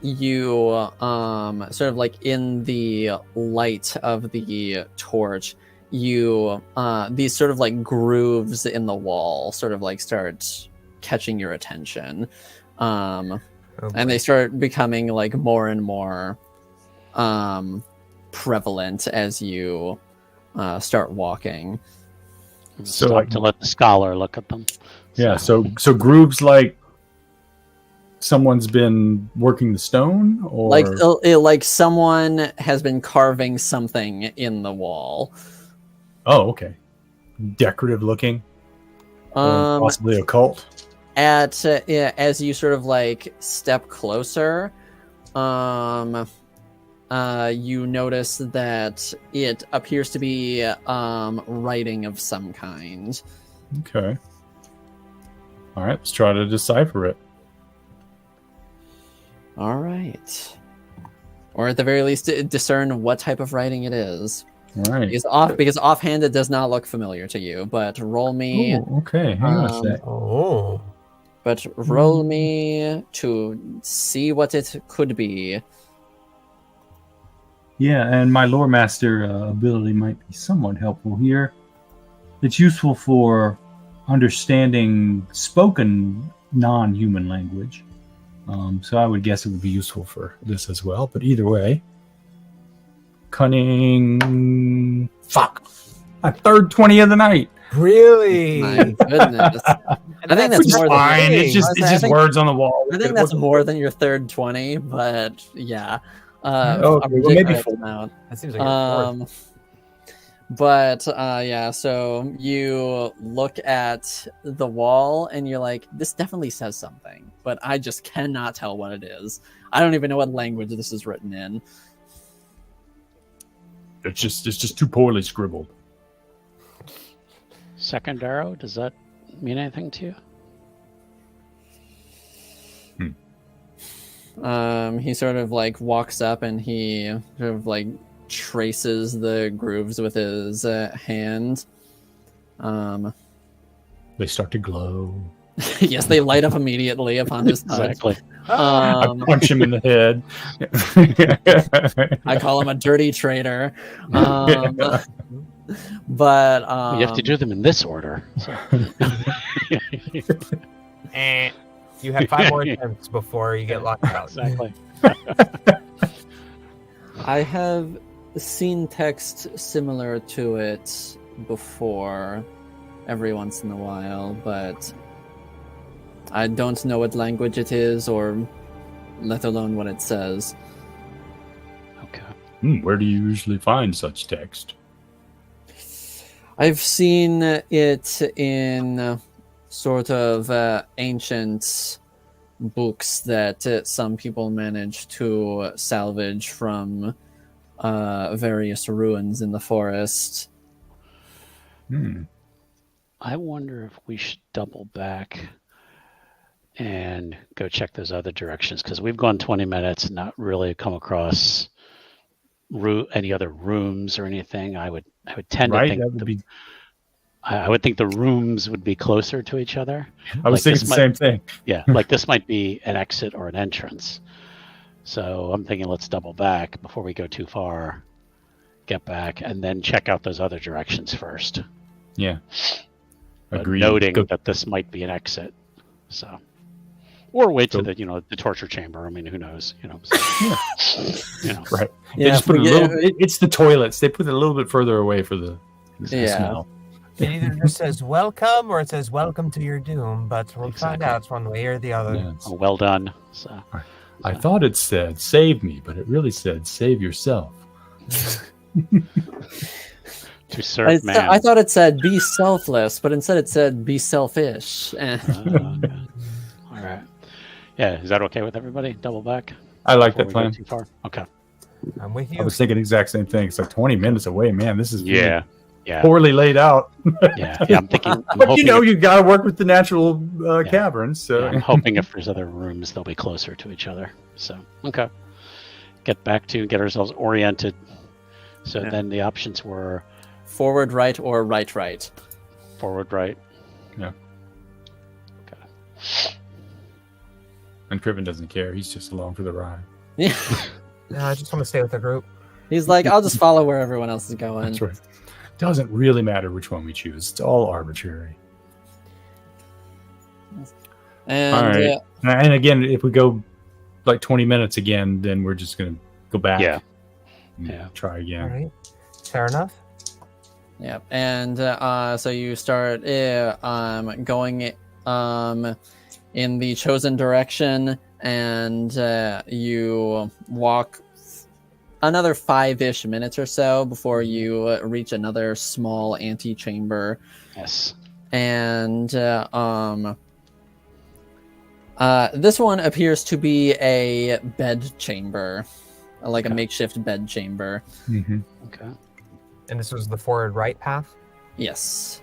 you sort of like in the light of the torch, you these sort of like grooves in the wall sort of like start catching your attention, and they start becoming like more and more prevalent as you start walking. So stop to let the scholar look at them. Yeah, so grooves like someone's been working the stone, or like someone has been carving something in the wall. Oh, okay. Decorative looking, or possibly occult. As you sort of like step closer, you notice that it appears to be writing of some kind. Okay. All right, let's try to decipher it. All right. Or at the very least, discern what type of writing it is. All right. Because offhand, it does not look familiar to you, but roll me... Ooh, okay, hang on a sec. Oh. But roll me to see what it could be. Yeah, and my lore master ability might be somewhat helpful here. It's useful for understanding spoken non-human language. So I would guess it would be useful for this as well. But either way, cunning. Fuck! My third 20 of the night. Really? My goodness. I think that's more fine. than It's just words on the wall. I think that's more than your third 20, but yeah. Well, maybe 4. Amount. That seems like But yeah, so you look at the wall and you're like, this definitely says something, but I just cannot tell what it is. I don't even know what language this is written in. It's just too poorly scribbled. Second arrow, does that mean anything to you? He sort of like walks up and he sort of like traces the grooves with his hand. They start to glow. Yes, they light up immediately upon his touch. Exactly. I punch him in the head. I call him a dirty traitor. But you have to do them in this order. So. You have 5 more attempts before you get locked out. Exactly. I have seen text similar to it before, every once in a while, but I don't know what language it is, or let alone what it says. Okay. Where do you usually find such text? I've seen it in sort of ancient books that some people manage to salvage from various ruins in the forest. I wonder if we should double back and go check those other directions, because we've gone 20 minutes and not really come across any other rooms or anything. I would tend to Right? think That would be. I would think the rooms would be closer to each other. I was thinking the same thing. Yeah, like this might be an exit or an entrance. So I'm thinking let's double back before we go too far, get back, and then check out those other directions first. Yeah. But Agreed. noting that this might be an exit. So, or wait to the the torture chamber. I mean, who knows? So, Right. They Yeah, just put it's the toilets. They put it a little bit further away for the smell. It either just says welcome or it says welcome to your doom, but we'll find out one way or the other. Yeah, Oh, well done. So, I thought it said save me, but it really said save yourself. to serve man. I thought it said be selfless, but instead it said be selfish. Okay. All right. Yeah, is that okay with everybody? Double back. I like Before that we plan. go too far. Okay. I'm with you. I was thinking the exact same thing. It's like 20 minutes away, man. This is really Yeah. poorly laid out. Yeah. I'm thinking. I'm But hoping you got to work with the natural caverns. So Yeah, I'm hoping if there's other rooms, they'll be closer to each other. So, okay. Get ourselves oriented. So then the options were Forward, right, or right, right. forward, right. Yeah. Okay. And Criven doesn't care. He's just along for the ride. Yeah. No, I just want to stay with the group. He's like, I'll just follow where everyone else is going. That's right. Doesn't really matter which one we choose. It's all arbitrary. And All right. And again, if we go like 20 minutes again, then we're just going to go back. Yeah. and Yeah. Try again. All right. Fair enough. yeah, and so you start going in the chosen direction, and you walk another 5-ish minutes or so before you reach another small antechamber. Yes. And this one appears to be a bed chamber, like a makeshift bed chamber. Mm-hmm. Okay. And this was the forward right path? Yes.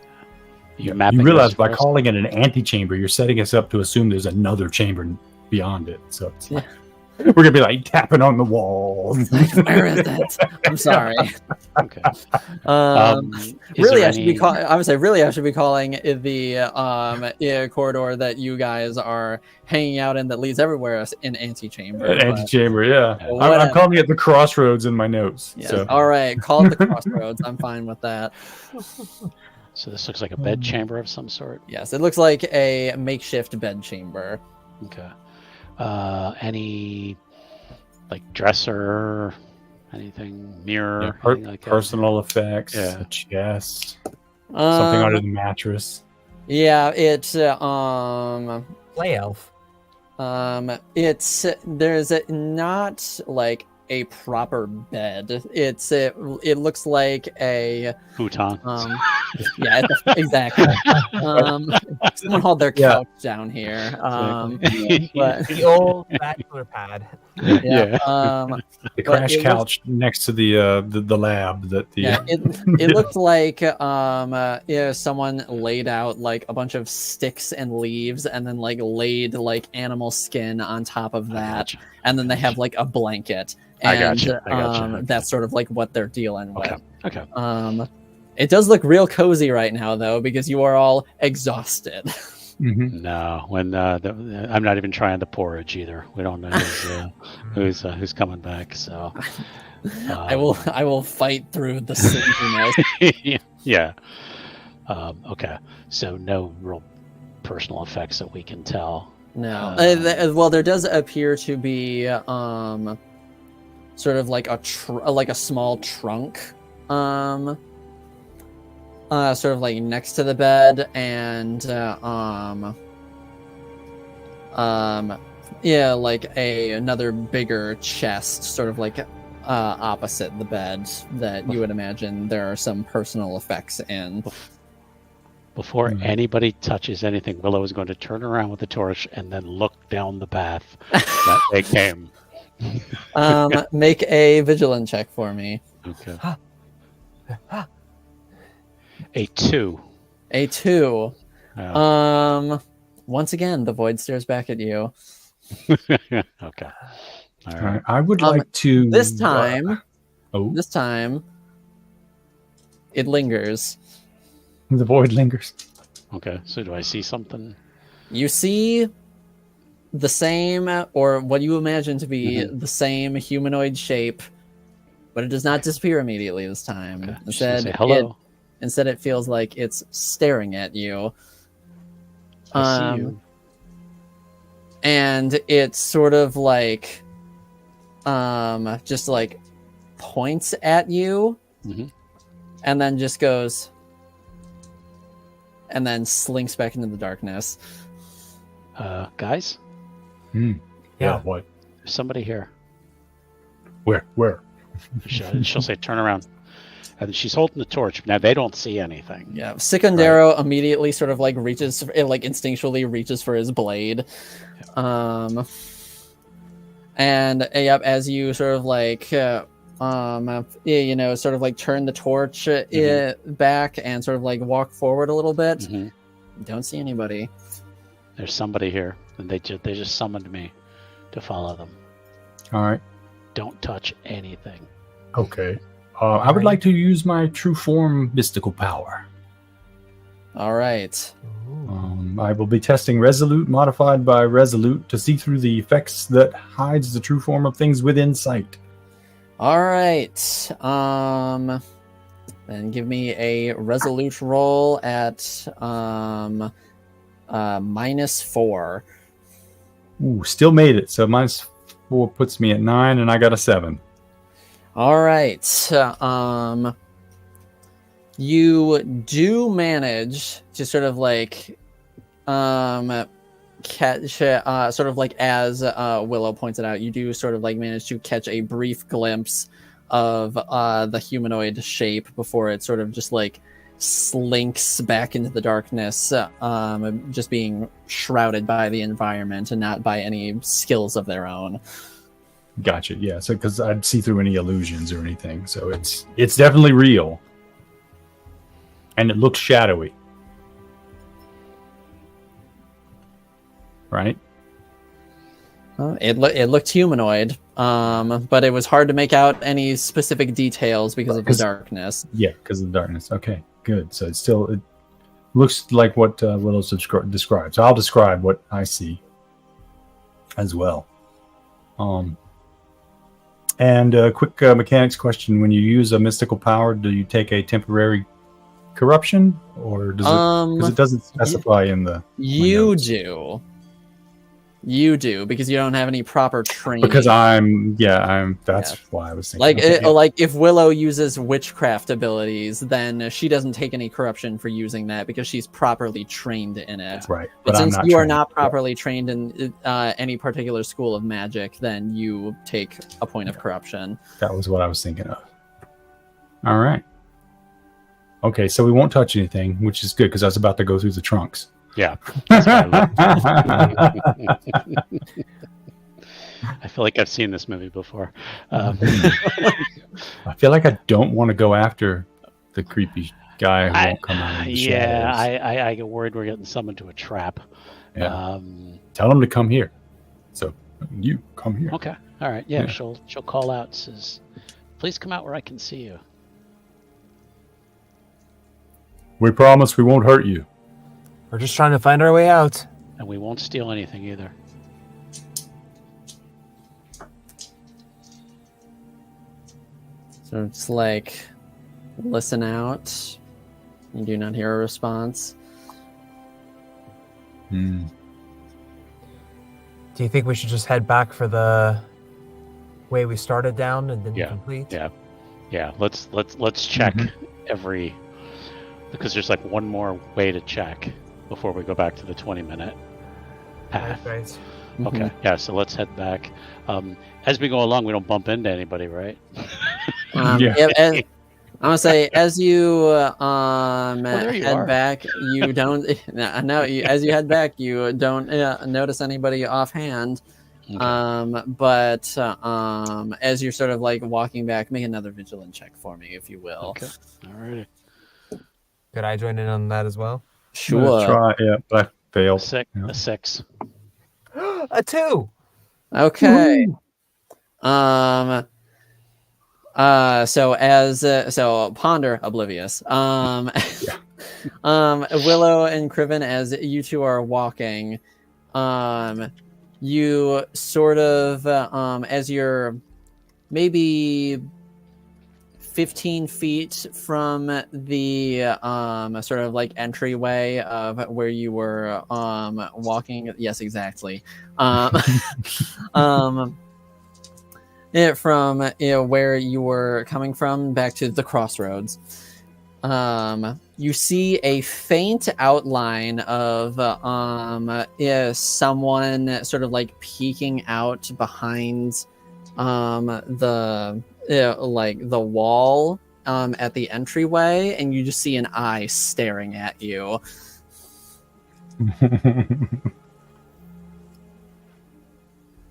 You realize by calling it an antechamber, you're setting us up to assume there's another chamber beyond it. So it's like, we're going to be like tapping on the wall. Where is it? I'm sorry. Okay. Really, I should be I would say, really, I should be calling it the corridor that you guys are hanging out in that leads everywhere an antechamber. An antechamber, yeah. Whatever. I'm calling it the crossroads in my notes. Yes. So. All right, call it the crossroads. I'm fine with that. So this looks like a bed chamber of some sort. Yes, it looks like a makeshift bed chamber. Okay. Any like dresser, anything, mirror, anything like that? Personal effects, Yeah. a chest, something under the mattress. Yeah, it's Play elf. there's not like a proper bed. It looks like a Futon. yeah, exactly. Someone hold their couch down here. But The old bachelor pad. yeah. The crash couch next to the lab that the it looked like someone laid out like a bunch of sticks and leaves and then like laid like animal skin on top of that, and then they have like a blanket. And, I gotcha. That's sort of like what they're dealing with. Okay. It does look real cozy right now though, because you are all exhausted. Mhm. No, when I'm not even trying the porridge either. We don't know who's coming back. So I will fight through the sleepiness. yeah. Okay. So no real personal effects that we can tell. No. Well, there does appear to be sort of like a small trunk, sort of like next to the bed, and like another bigger chest, sort of like opposite the bed that you would imagine there are some personal effects in. Before anybody touches anything, Willow is going to turn around with the torch and then look down the path that they came. Make a vigilance check for me. Okay. A 2. A 2. Yeah. once again, the void stares back at you. Okay. All All right. right. I would like to. This time, Oh, it lingers. the void lingers. Okay. So do I see something? You see the same, or what you imagine to be the same humanoid shape, but it does not disappear immediately this time. Okay. Instead, Say hello. Instead, it feels like it's staring at you. I see you. And it's sort of like, just like points at you, and then just goes, and then slinks back into the darkness. Guys, Yeah. What? there's somebody here. Where? She'll say, turn around. And she's holding the torch. Now, they don't see anything. Yeah, Secundero immediately sort of like reaches, like instinctually reaches for his blade. And as you sort of like, sort of like turn the torch back and sort of like walk forward a little bit, don't see anybody. There's somebody here, and they just summoned me to follow them. All right. Don't touch anything. Okay. I would like to use my true form mystical power. All right. I will be testing Resolute modified by Resolute to see through the effects that hides the true form of things within sight. All right. Then give me a Resolute roll at -4. Ooh, still made it. So -4 puts me at 9, and I got a 7. All right. You do manage to sort of like catch, sort of like as Willow pointed out, you do sort of like manage to catch a brief glimpse of the humanoid shape before it sort of just like slinks back into the darkness, just being shrouded by the environment and not by any skills of their own. Gotcha. Yeah. So because I'd see through any illusions or anything, so it's definitely real, and it looks shadowy, right? It looked humanoid, but it was hard to make out any specific details because of the darkness. Yeah, because of the darkness. Okay, good. So it looks like what Willow described. So I'll describe what I see as well. And a quick mechanics question: when you use a mystical power, do you take a temporary corruption, or does it? Because it doesn't specify in the. You do. You do, because you don't have any proper training. Because that's why I was thinking. Like if Willow uses witchcraft abilities, then she doesn't take any corruption for using that because she's properly trained in it. Right. But since you are not properly trained in any particular school of magic, then you take a point of corruption. That was what I was thinking of. All right. Okay, so we won't touch anything, which is good because I was about to go through the trunks. Yeah. That's why I feel like I've seen this movie before. I feel like I don't want to go after the creepy guy who won't come out of the shadows. I get worried we're getting summoned to a trap. Yeah. Tell him to come here. So you come here. Okay. All right. Yeah. She'll call out. Says, "Please come out where I can see you." We promise we won't hurt you. We're just trying to find our way out. And we won't steal anything either. So it's like, listen out. You do not hear a response. Hmm. Do you think we should just head back for the way we started down and didn't complete? Yeah. Let's check every, because there's like one more way to check before we go back to the 20-minute path. Right. Okay. Yeah. So let's head back. As we go along, we don't bump into anybody, right? I'm gonna say, as you head back, you don't. As you head back, you don't notice anybody offhand. Okay. But as you're sort of like walking back, make another vigilant check for me, if you will. Okay. All right. Could I join in on that as well? Sure. Try, yeah, but Failed. A 6. A 2. Okay. So Ponder oblivious. Willow and Criven, as you two are walking, you sort of as you're maybe 15 feet from the sort of like entryway of where you were walking. Yes, exactly. From where you were coming from back to the crossroads, you see a faint outline of someone sort of like peeking out behind the the wall at the entryway, and you just see an eye staring at you.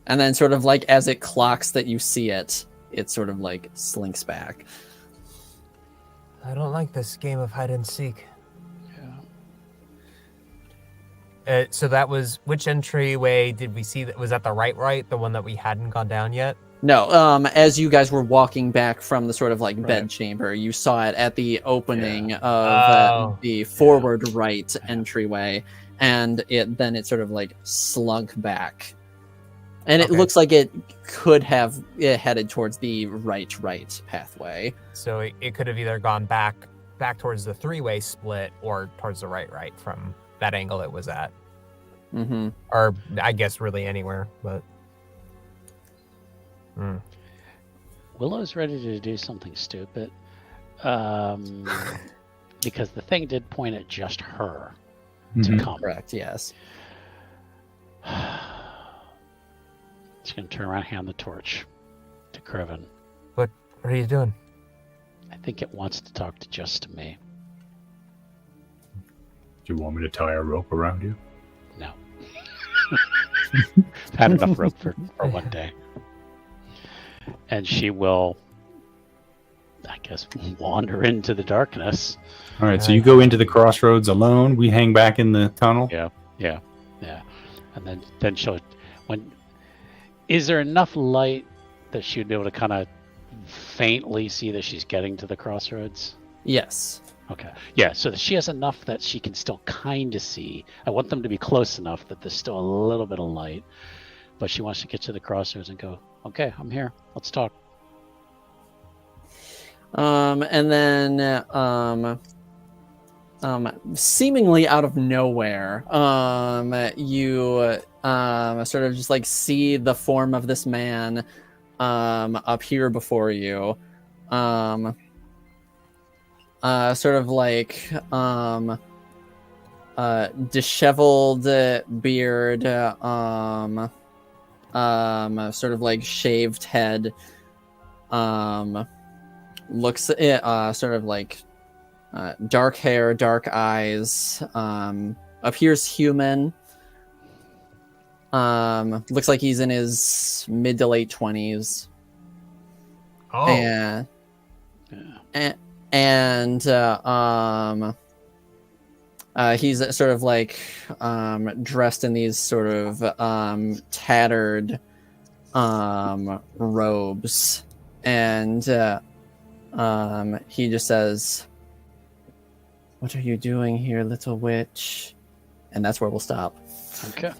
And then sort of like as it clocks that you see it, it sort of like slinks back. I don't like this game of hide and seek. Yeah. So that was, which entryway did we see? That was that the right, the one that we hadn't gone down yet? No, as you guys were walking back from the sort of like bed chamber, you saw it at the opening of the forward right entryway, and it sort of like slunk back. And it looks like it could have headed towards the right pathway. So it could have either gone back towards the 3-way split or towards the right from that angle it was at. Mm-hmm. Or I guess really anywhere, but... Willow's ready to do something stupid. Because the thing did point at just her to come. Correct, yes. She's going to turn around and hand the torch to Criven. What are you doing? I think it wants to talk to just me. Do you want me to tie a rope around you? No. I've had enough rope for one day. And she will, I guess, wander into the darkness. All right, so you go into the crossroads alone. We hang back in the tunnel. Yeah. And then she'll... Is there enough light that she would be able to kind of faintly see that she's getting to the crossroads? Yes. Okay. Yeah, so she has enough that she can still kind of see. I want them to be close enough that there's still a little bit of light. But she wants to get to the crossroads and go, okay, I'm here. Let's talk. And then seemingly out of nowhere, you sort of just like see the form of this man appear before you. Sort of like disheveled beard, sort of like shaved head, looks sort of like dark hair, dark eyes, appears human. Looks like he's in his mid to late 20s. Oh. And he's sort of like dressed in these sort of tattered robes, and he just says, "What are you doing here, little witch?" And that's where we'll stop. Okay.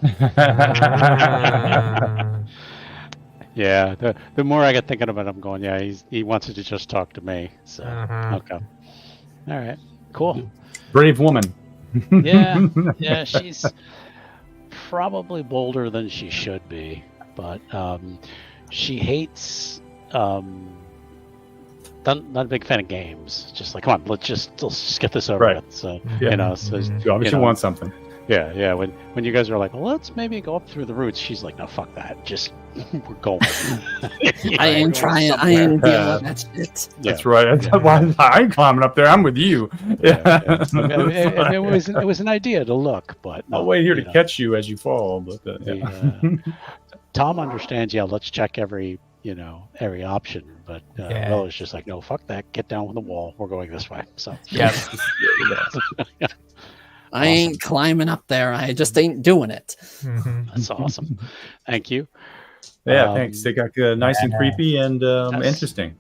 Yeah, the more I get thinking about it, I'm going, yeah, he wants to just talk to me. So, okay. All right, cool. Brave woman. Yeah, she's probably bolder than she should be, but she hates, not a big fan of games. Just like, come on, let's just get this over with. So, so you obviously want something. Yeah. When you guys are like, well, let's maybe go up through the roots, she's like, no, fuck that. Just we're going. I ain't trying. I ain't dealing with that shit. That's right. I ain't climbing up there. I'm with you. It was an idea to look, but I'll wait here to catch you as you fall. But Tom understands. Yeah, let's check every option. But Willow's just like, no, fuck that. Get down on the wall. We're going this way. So yeah. I ain't climbing up there. I just ain't doing it. That's awesome. Thank you. Yeah, thanks. They got nice and creepy and Yes. interesting.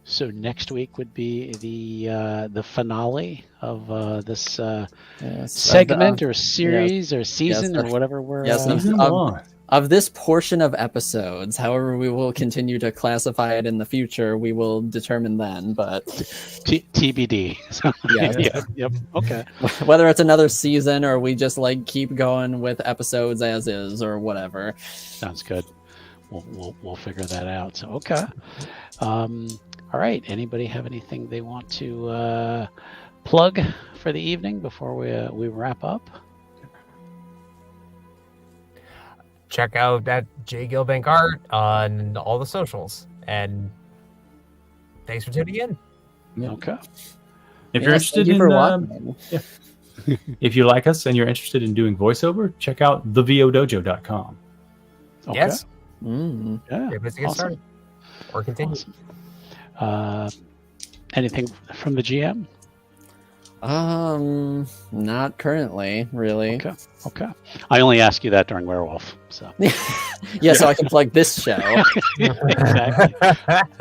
So next week would be the finale of this segment or series or season or whatever we're. Season 1. Of this portion of episodes, however we will continue to classify it in the future, we will determine then. But TBD. Yes. Yep. Okay. Whether it's another season or we just like keep going with episodes as is or whatever. Sounds good. We'll figure that out. So okay. All right. Anybody have anything they want to plug for the evening before we wrap up? Check out that J Gilbank art on all the socials. And thanks for tuning in. Yeah. Okay. If you're interested in if you like us and you're interested in doing voiceover, check out thevodojo.com. Okay. Yes. Yeah. Get started. Or continue. Awesome. Anything from the GM? Not currently, really. Okay. I only ask you that during Werewolf, so. Yeah, so I can plug this show. Exactly.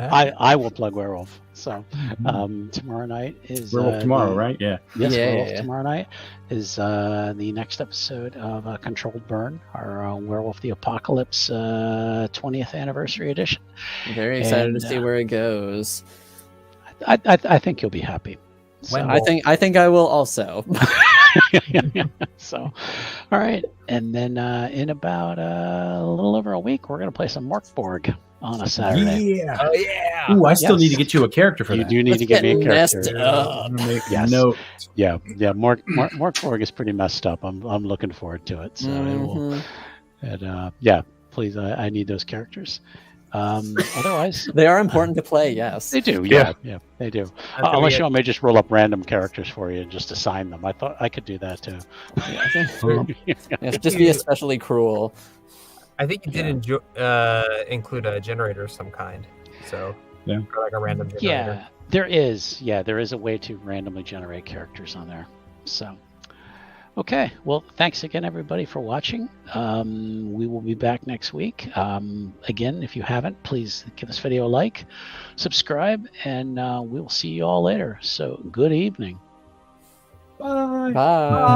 I will plug Werewolf. So tomorrow night is Werewolf tomorrow, right? Yeah. Yes, Yeah. Werewolf tomorrow night is the next episode of Controlled Burn, our Werewolf the Apocalypse 20th anniversary edition. Very excited to see where it goes. I think you'll be happy. So, I think I will also. So, all right, and then in about a little over a week, we're gonna play some Morkborg on a Saturday. Yeah. Oh, yeah. Ooh, I still need to get you a character for You that. do need to get me a character. I'm gonna make a Yes. note. Yeah. Morkborg is pretty messed up. I'm looking forward to it. So it will. And yeah, please, I need those characters. Otherwise, They are important to play, yes. they do. Yeah, they do. gonna Unless be you want me to just roll up random characters for you and just assign them. I thought I could do that too. Yeah, just be especially cruel. I think you did include a generator of some kind. So, Yeah. or like a random generator. Yeah, there is. Yeah, there is a way to randomly generate characters on there. So, okay. Well, thanks again, everybody, for watching. We will be back next week. Again, if you haven't, please give this video a like, subscribe, and we will see you all later. So, good evening. Bye. Bye.